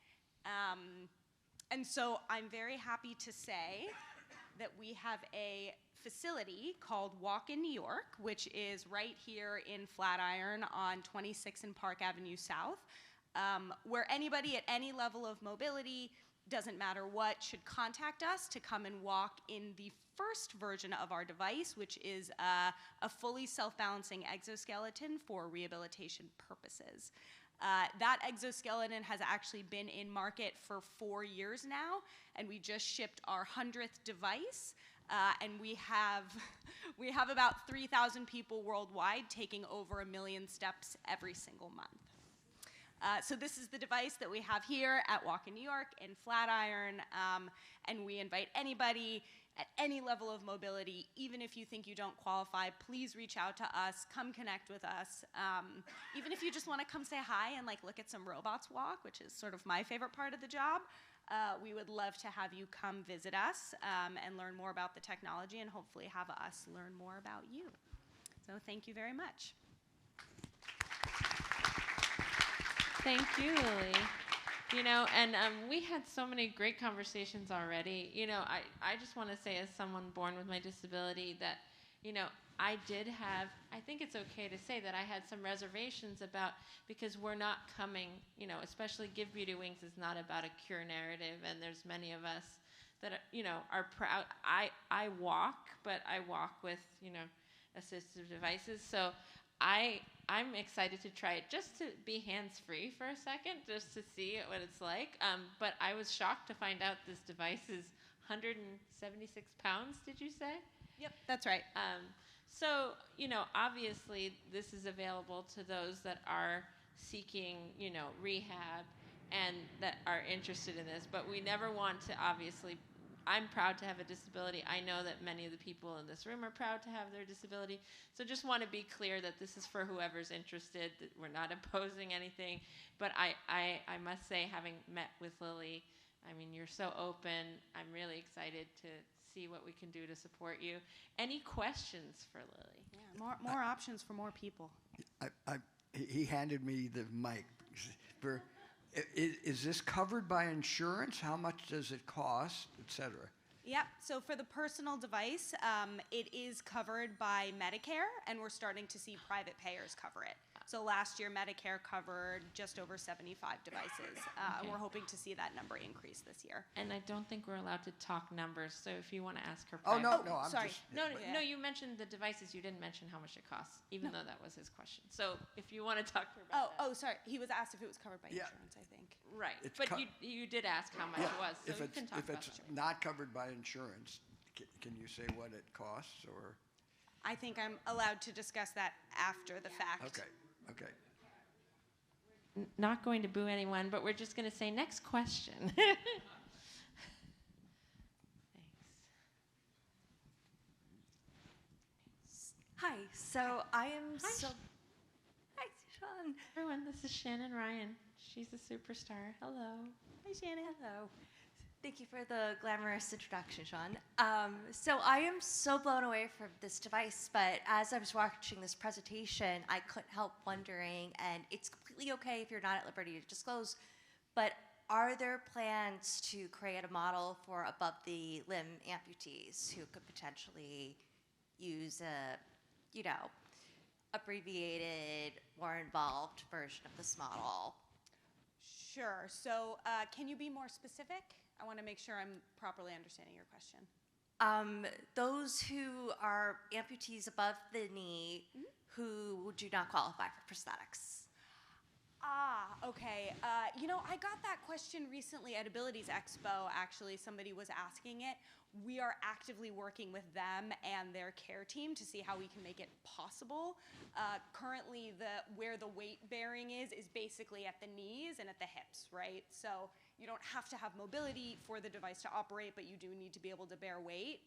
And so I'm very happy to say that we have a facility called Walk in New York, which is right here in Flatiron on 26 and Park Avenue South, where anybody at any level of mobility, doesn't matter what, should contact us to come and walk in the first version of our device, which is a fully self-balancing exoskeleton for rehabilitation purposes. That exoskeleton has actually been in market for 4 years now, and we just shipped our 100th device. And we have about 3,000 people worldwide taking over 1 million steps every single month. So this is the device that we have here at Walk in New York in Flatiron, and we invite anybody at any level of mobility, even if you think you don't qualify, please reach out to us, come connect with us. Even if you just want to come say hi and like look at some robots walk, which is sort of my favorite part of the job, we would love to have you come visit us and learn more about the technology and hopefully have us learn more about you. So thank you very much. Thank you, Lily. You know, and we had so many great conversations already. You know, I just want to say, as someone born with my disability, that, you know, I did have, I think it's okay to say that I had some reservations about, because we're not coming, you know, especially Give Beauty Wings is not about a cure narrative, and there's many of us that, you know, are proud. I walk, but I walk with, you know, assistive devices. So I'm excited to try it, just to be hands-free for a second, just to see what it's like. But I was shocked to find out this device is 176 pounds, did you say? Yep, that's right. So, you know, obviously this is available to those that are seeking, you know, rehab and that are interested in this, but we never want to, obviously, I'm proud to have a disability. I know that many of the people in this room are proud to have their disability. So just want to be clear that this is for whoever's interested, that we're not opposing anything. But I must say, having met with Lily, I mean, you're so open. I'm really excited to see what we can do to support you. Any questions for Lily? Yeah, more options for more people. He handed me the mic. Is this covered by insurance? How much does it cost, et cetera? Yep, so for the personal device, it is covered by Medicare, and we're starting to see private payers cover it. So last year, Medicare covered just over 75 devices, and we're hoping to see that number increase this year. And I don't think we're allowed to talk numbers, so if you want to ask her. Oh, no, I'm sorry. just... No, you mentioned the devices. You didn't mention how much it costs, even though that was his question. So if you want to talk to her about that. Oh, sorry. He was asked if it was covered by insurance, I think. Right, but you did ask how much it was, so you can talk about that. If it's not covered by insurance, can you say what it costs, or? I think I'm allowed to discuss that after the fact. Okay. Not going to boo anyone, but we're just going to say next question. Hi, so I am Hi, Sean. Everyone, this is Shannon Ryan. She's a superstar. Hello. Hi, Shannon. Hello. Thank you for the glamorous introduction, Sean. So I am so blown away from this device, but as I was watching this presentation, I couldn't help wondering, and it's completely okay if you're not at liberty to disclose, but are there plans to create a model for above-the-limb amputees who could potentially use a, you know, abbreviated, more involved version of this model? Sure. So can you be more specific? I want to make sure I'm properly understanding your question. Those who are amputees above the knee who do not qualify for prosthetics. Okay. You know, I got that question recently at Abilities Expo. Actually, somebody was asking it. We are actively working with them and their care team to see how we can make it possible. Currently, where the weight bearing is basically at the knees and at the hips, right? So you don't have to have mobility for the device to operate, but you do need to be able to bear weight.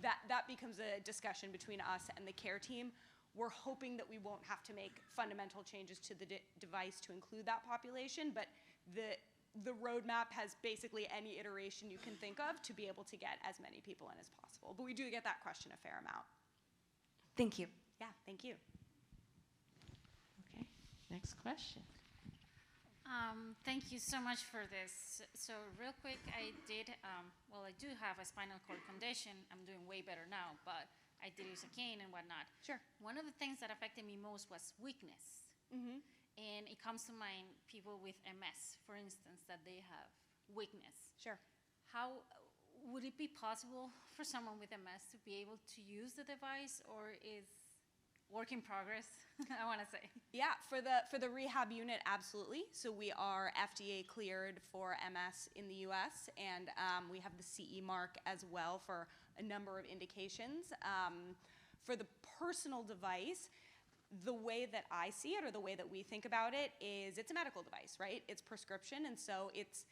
That becomes a discussion between us and the care team. We're hoping that we won't have to make fundamental changes to the device to include that population, but the roadmap has basically any iteration you can think of to be able to get as many people in as possible. But we do get that question a fair amount. Thank you. Yeah, thank you. Okay, next question. Thank you so much for this. So real quick, I do have a spinal cord condition. I'm doing way better now, but I did use a cane and whatnot. Sure. One of the things that affected me most was weakness. Mm-hmm. And it comes to mind people with MS, for instance, that they have weakness. Sure. How would it be possible for someone with MS to be able to use the device, or is work in progress, I want to say? Yeah, for the rehab unit, absolutely. So we are FDA cleared for MS in the US, and we have the CE mark as well for a number of indications. For the personal device, the way that I see it, or the way that we think about it, is it's a medical device, right? It's prescription, and so it's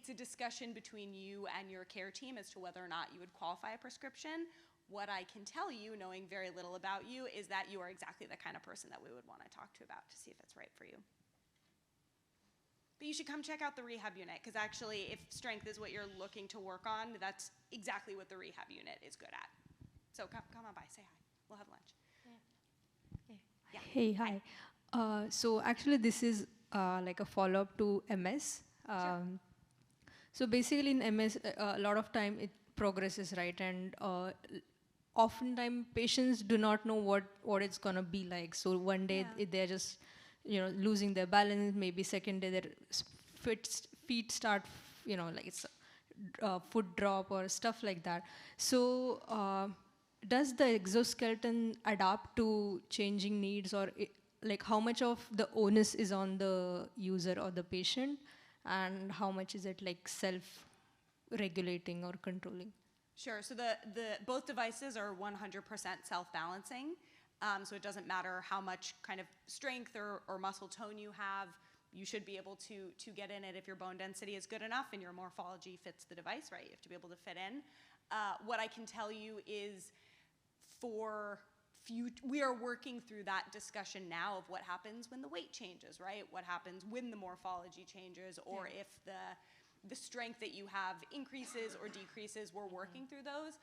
a discussion between you and your care team as to whether or not you would qualify a prescription. What I can tell you, knowing very little about you, is that you are exactly the kind of person that we would want to talk to about to see if it's right for you. But you should come check out the rehab unit, because actually, if strength is what you're looking to work on, that's exactly what the rehab unit is good at. So come on by, say hi. We'll have lunch. Yeah. Hey, hi. So actually, this is like a follow-up to MS. Sure. So basically, in MS, a lot of time it progresses, right? And oftentimes patients do not know what it's gonna be like. So one day they're just losing their balance. Maybe second day their feet start like it's foot drop or stuff like that. So does the exoskeleton adapt to changing needs, or like how much of the onus is on the user or the patient, and how much is it like self-regulating or controlling? Sure. So both devices are 100% self-balancing. So it doesn't matter how much kind of strength or muscle tone you have. You should be able to get in it if your bone density is good enough and your morphology fits the device, right? You have to be able to fit in. What I can tell you is we are working through that discussion now of what happens when the weight changes, right? What happens when the morphology changes, or if the strength that you have increases or decreases. We're working through those.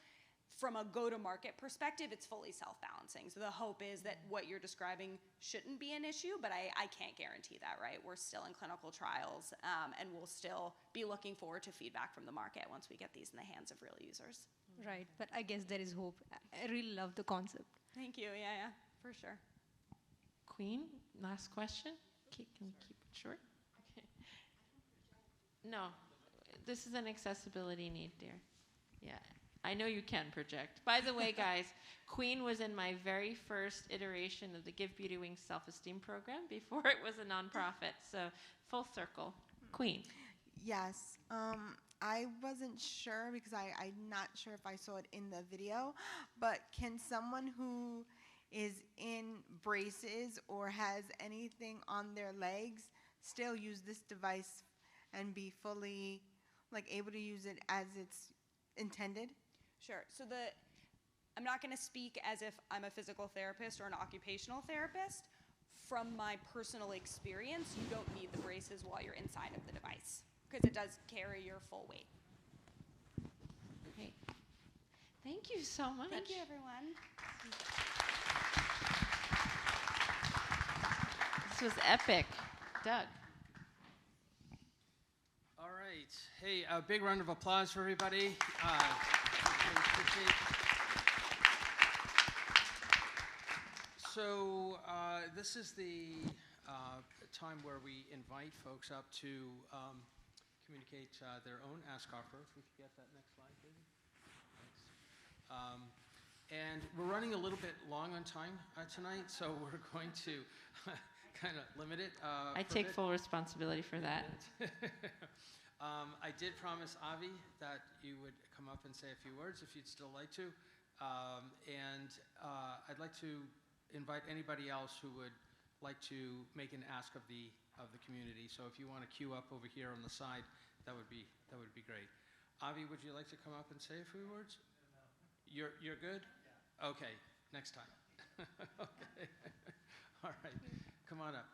From a go-to-market perspective, it's fully self-balancing. So the hope is that what you're describing shouldn't be an issue, but I can't guarantee that, right? We're still in clinical trials, and we'll still be looking forward to feedback from the market once we get these in the hands of real users. Right, but I guess there is hope. I really love the concept. Thank you, yeah, for sure. Queen, last question. Can we keep it short? Okay. No, this is an accessibility need, dear. Yeah, I know you can project. By the way, guys, Queen was in my very first iteration of the Give Beauty Wings self-esteem program before it was a nonprofit. So full circle. Queen. Yes. I wasn't sure because I'm not sure if I saw it in the video, but can someone who is in braces or has anything on their legs still use this device and be fully able to use it as it's intended? Sure. So I'm not going to speak as if I'm a physical therapist or an occupational therapist. From my personal experience, you don't need the braces while you're inside of the device, because it does carry your full weight. Great. Thank you so much. Thank you, everyone. This was epic. Doug. All right. Hey, a big round of applause for everybody. Really appreciate. So this is the time where we invite folks up to communicate their own Ask Offer. If we could get that next slide, please. Thanks. And we're running a little bit long on time tonight, so we're going to kind of limited. I take full responsibility for that. I did promise Avi that you would come up and say a few words if you'd still like to. I'd like to invite anybody else who would like to make an ask of the community. So if you want to queue up over here on the side, that would be great. Avi, would you like to come up and say a few words? No. You're good? Yeah. Okay, next time. Okay. All right, come on up.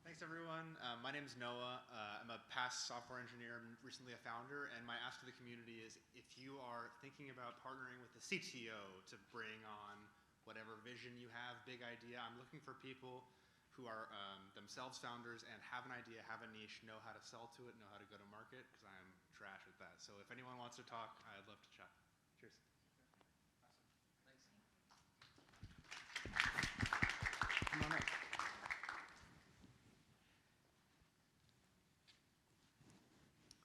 Thanks, everyone. My name is Noah. I'm a past software engineer. I'm recently a founder, and my ask to the community is if you are thinking about partnering with the CTO to bring on whatever vision you have, big idea, I'm looking for people who are themselves founders and have an idea, have a niche, know how to sell to it, know how to go to market, because I'm trash at that. So if anyone wants to talk, I'd love to chat. Cheers. Come on up.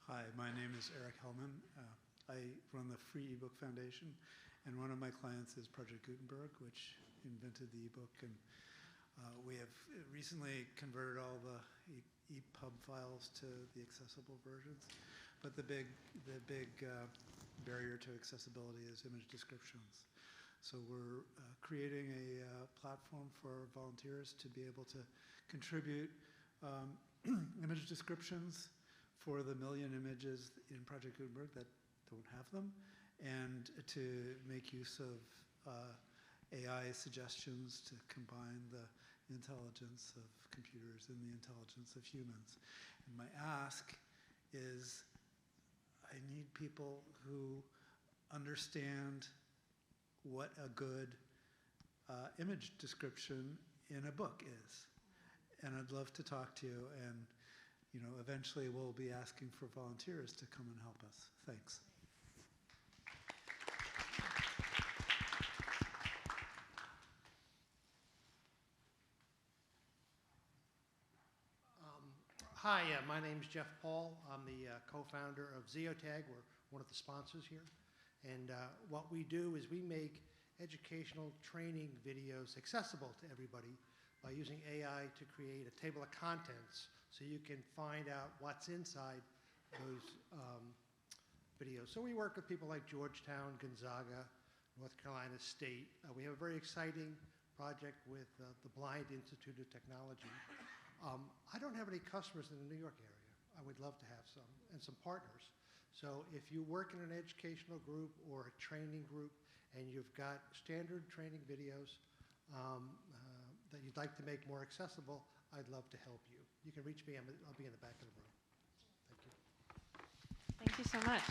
Hi, my name is Eric Hellman. I run the Free eBook Foundation, and one of my clients is Project Gutenberg, which invented the eBook. And we have recently converted all the EPUB files to the accessible versions. But the big barrier to accessibility is image descriptions. So we're creating a platform for volunteers to be able to contribute image descriptions for the 1 million images in Project Gutenberg that don't have them, and to make use of AI suggestions to combine the intelligence of computers and the intelligence of humans. And my ask is I need people who understand what a good image description in a book is. And I'd love to talk to you, and eventually we'll be asking for volunteers to come and help us. Thanks. Hi, my name's Jeff Paul. I'm the co-founder of Zeotag. We're one of the sponsors here. And what we do is we make educational training videos accessible to everybody by using AI to create a table of contents so you can find out what's inside those videos. So we work with people like Georgetown, Gonzaga, North Carolina State. We have a very exciting project with the Blind Institute of Technology. I don't have any customers in the New York area. I would love to have some, and some partners. So if you work in an educational group or a training group and you've got standard training videos that you'd like to make more accessible, I'd love to help you. You can reach me. I'll be in the back of the room. Thank you. Thank you so much.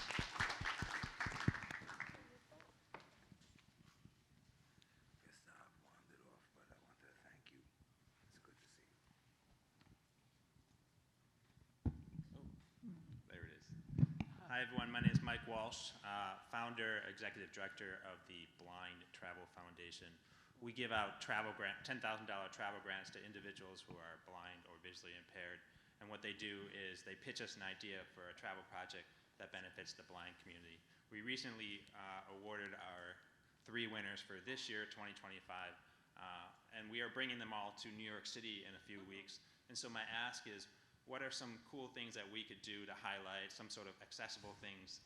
There it is. Hi, everyone. My name is Mike Walsh, founder, executive director of the Blind Travel Foundation. We give out $10,000 travel grants to individuals who are blind or visually impaired. And what they do is they pitch us an idea for a travel project that benefits the blind community. We recently awarded our 3 winners for this year, 2025, and we are bringing them all to New York City in a few weeks. And so my ask is, what are some cool things that we could do to highlight some sort of accessible things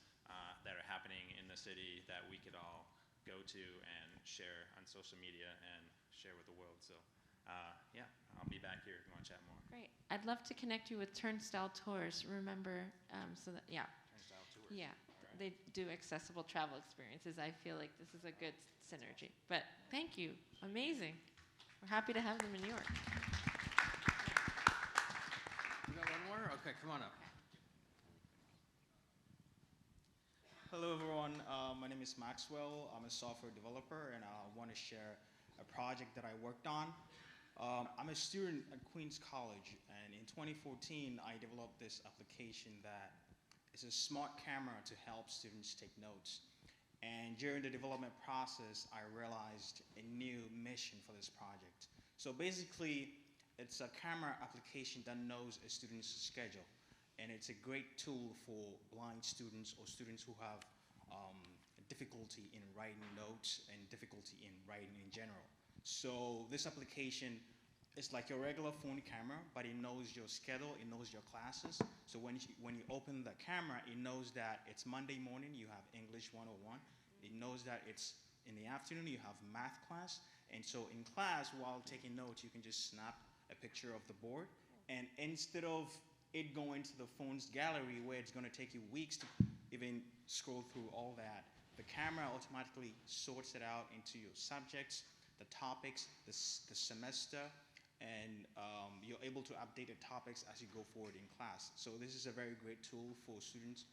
that are happening in the city that we could all go to and share on social media and share with the world? So yeah, I'll be back here if you want to chat more. Great. I'd love to connect you with Turnstile Tours. Remember, so that, yeah. Turnstile Tours. Yeah, they do accessible travel experiences. I feel like this is a good synergy. But thank you. Amazing. We're happy to have them in New York. You got one more? Okay, come on up. Hello, everyone. My name is Maxwell. I'm a software developer, and I want to share a project that I worked on. I'm a student at Queens College, and in 2014, I developed this application that is a smart camera to help students take notes. And during the development process, I realized a new mission for this project. So basically, it's a camera application that knows a student's schedule. And it's a great tool for blind students or students who have difficulty in writing notes and difficulty in writing in general. So this application is like your regular phone camera, but it knows your schedule, it knows your classes. So when you open the camera, it knows that it's Monday morning, you have English 101. It knows that it's in the afternoon, you have math class. And so in class, while taking notes, you can just snap a picture of the board. And instead of it going to the phone's gallery where it's going to take you weeks to even scroll through all that, the camera automatically sorts it out into your subjects, the topics, the semester, and you're able to update the topics as you go forward in class. So this is a very great tool for students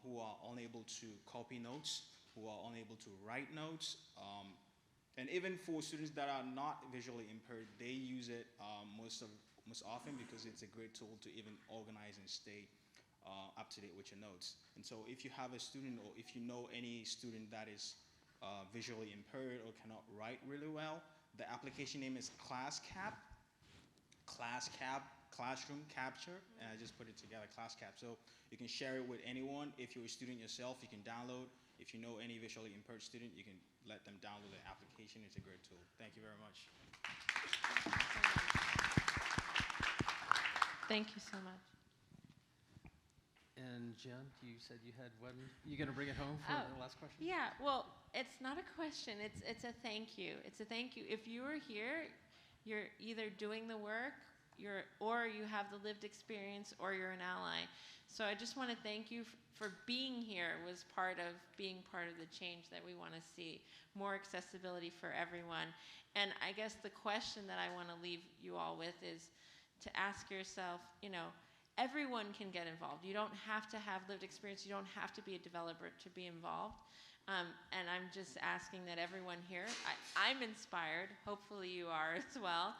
who are unable to copy notes, who are unable to write notes, and even for students that are not visually impaired, they use it most often because it's a great tool to even organize and stay up to date with your notes. And so if you have a student, or if you know any student that is visually impaired or cannot write really well, the application name is ClassCap, Classroom Capture, and I just put it together, ClassCap. So you can share it with anyone. If you're a student yourself, you can download. If you know any visually impaired student, you can let them download the application. It's a great tool. Thank you very much. Thank you so much. And Jen, you said you had one. You going to bring it home for the last question? Yeah, well, it's not a question. It's a thank you. It's a thank you. If you are here, you're either doing the work, or you have the lived experience, or you're an ally. So I just want to thank you for being here. Was part of being part of the change that we want to see. More accessibility for everyone. And I guess the question that I want to leave you all with is to ask yourself, everyone can get involved. You don't have to have lived experience. You don't have to be a developer to be involved. And I'm just asking that everyone here, I'm inspired. Hopefully you are as well.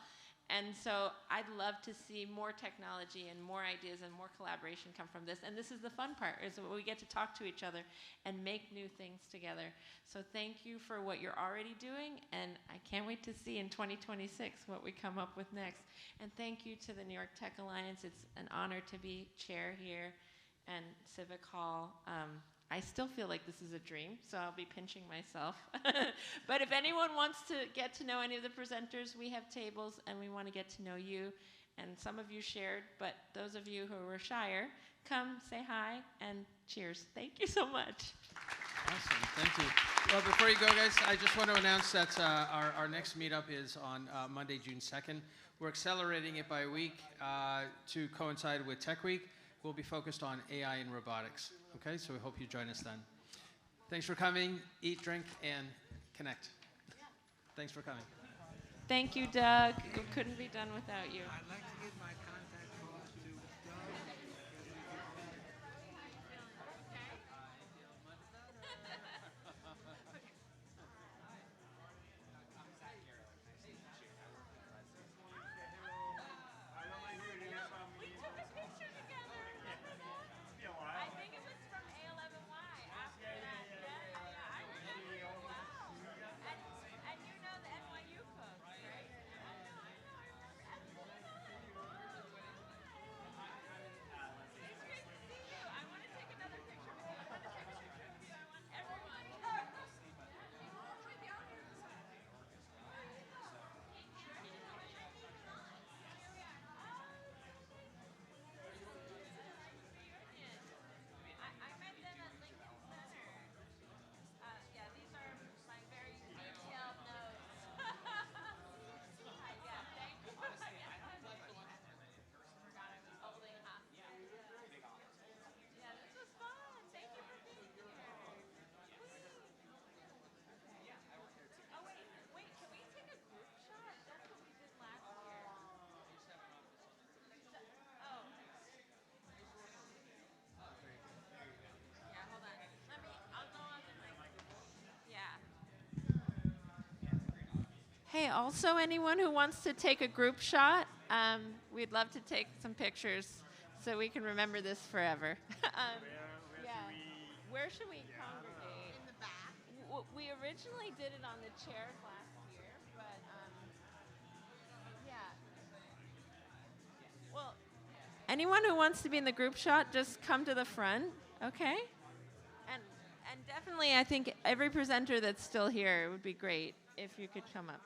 And so I'd love to see more technology and more ideas and more collaboration come from this. And this is the fun part, is when we get to talk to each other and make new things together. So thank you for what you're already doing, and I can't wait to see in 2026 what we come up with next. And thank you to the New York Tech Alliance. It's an honor to be chair here, and Civic Hall. I still feel like this is a dream, so I'll be pinching myself. But if anyone wants to get to know any of the presenters, we have tables, and we want to get to know you. And some of you shared, but those of you who were shyer, come say hi and cheers. Thank you so much. Awesome, thank you. Well, before you go, guys, I just want to announce that our next meetup is on Monday, June 2nd. We're accelerating it by a week to coincide with Tech Week. We'll be focused on AI and robotics. Okay, so we hope you join us then. Thanks for coming. Eat, drink, and connect. Thanks for coming. Thank you, Doug. It couldn't be done without you. I'd like to give my contact card to Doug. I think it was from A11Y after that. Yeah. I remember. Wow. And you know the NYU folks, right? I know. I remember. It's great to see you. I want to take another picture with you. I want to take a picture with you. I want everyone. I met them at Lincoln Center. Yeah, these are my very detailed notes. Yeah, thank you. Forgot I was holding hostage. Yeah, this was fun. Thank you for being here. Oh, wait, can we take a group shot? That's what we did last year. Oh. Yeah, hold on. I'll go on the mic. Yeah. Hey, also anyone who wants to take a group shot, we'd love to take some pictures so we can remember this forever. Where should we congregate? In the back. We originally did it on the chairs last year, but yeah. Well, anyone who wants to be in the group shot, just come to the front, okay? And Definitely, I think every presenter that's still here, it would be great if you could come up.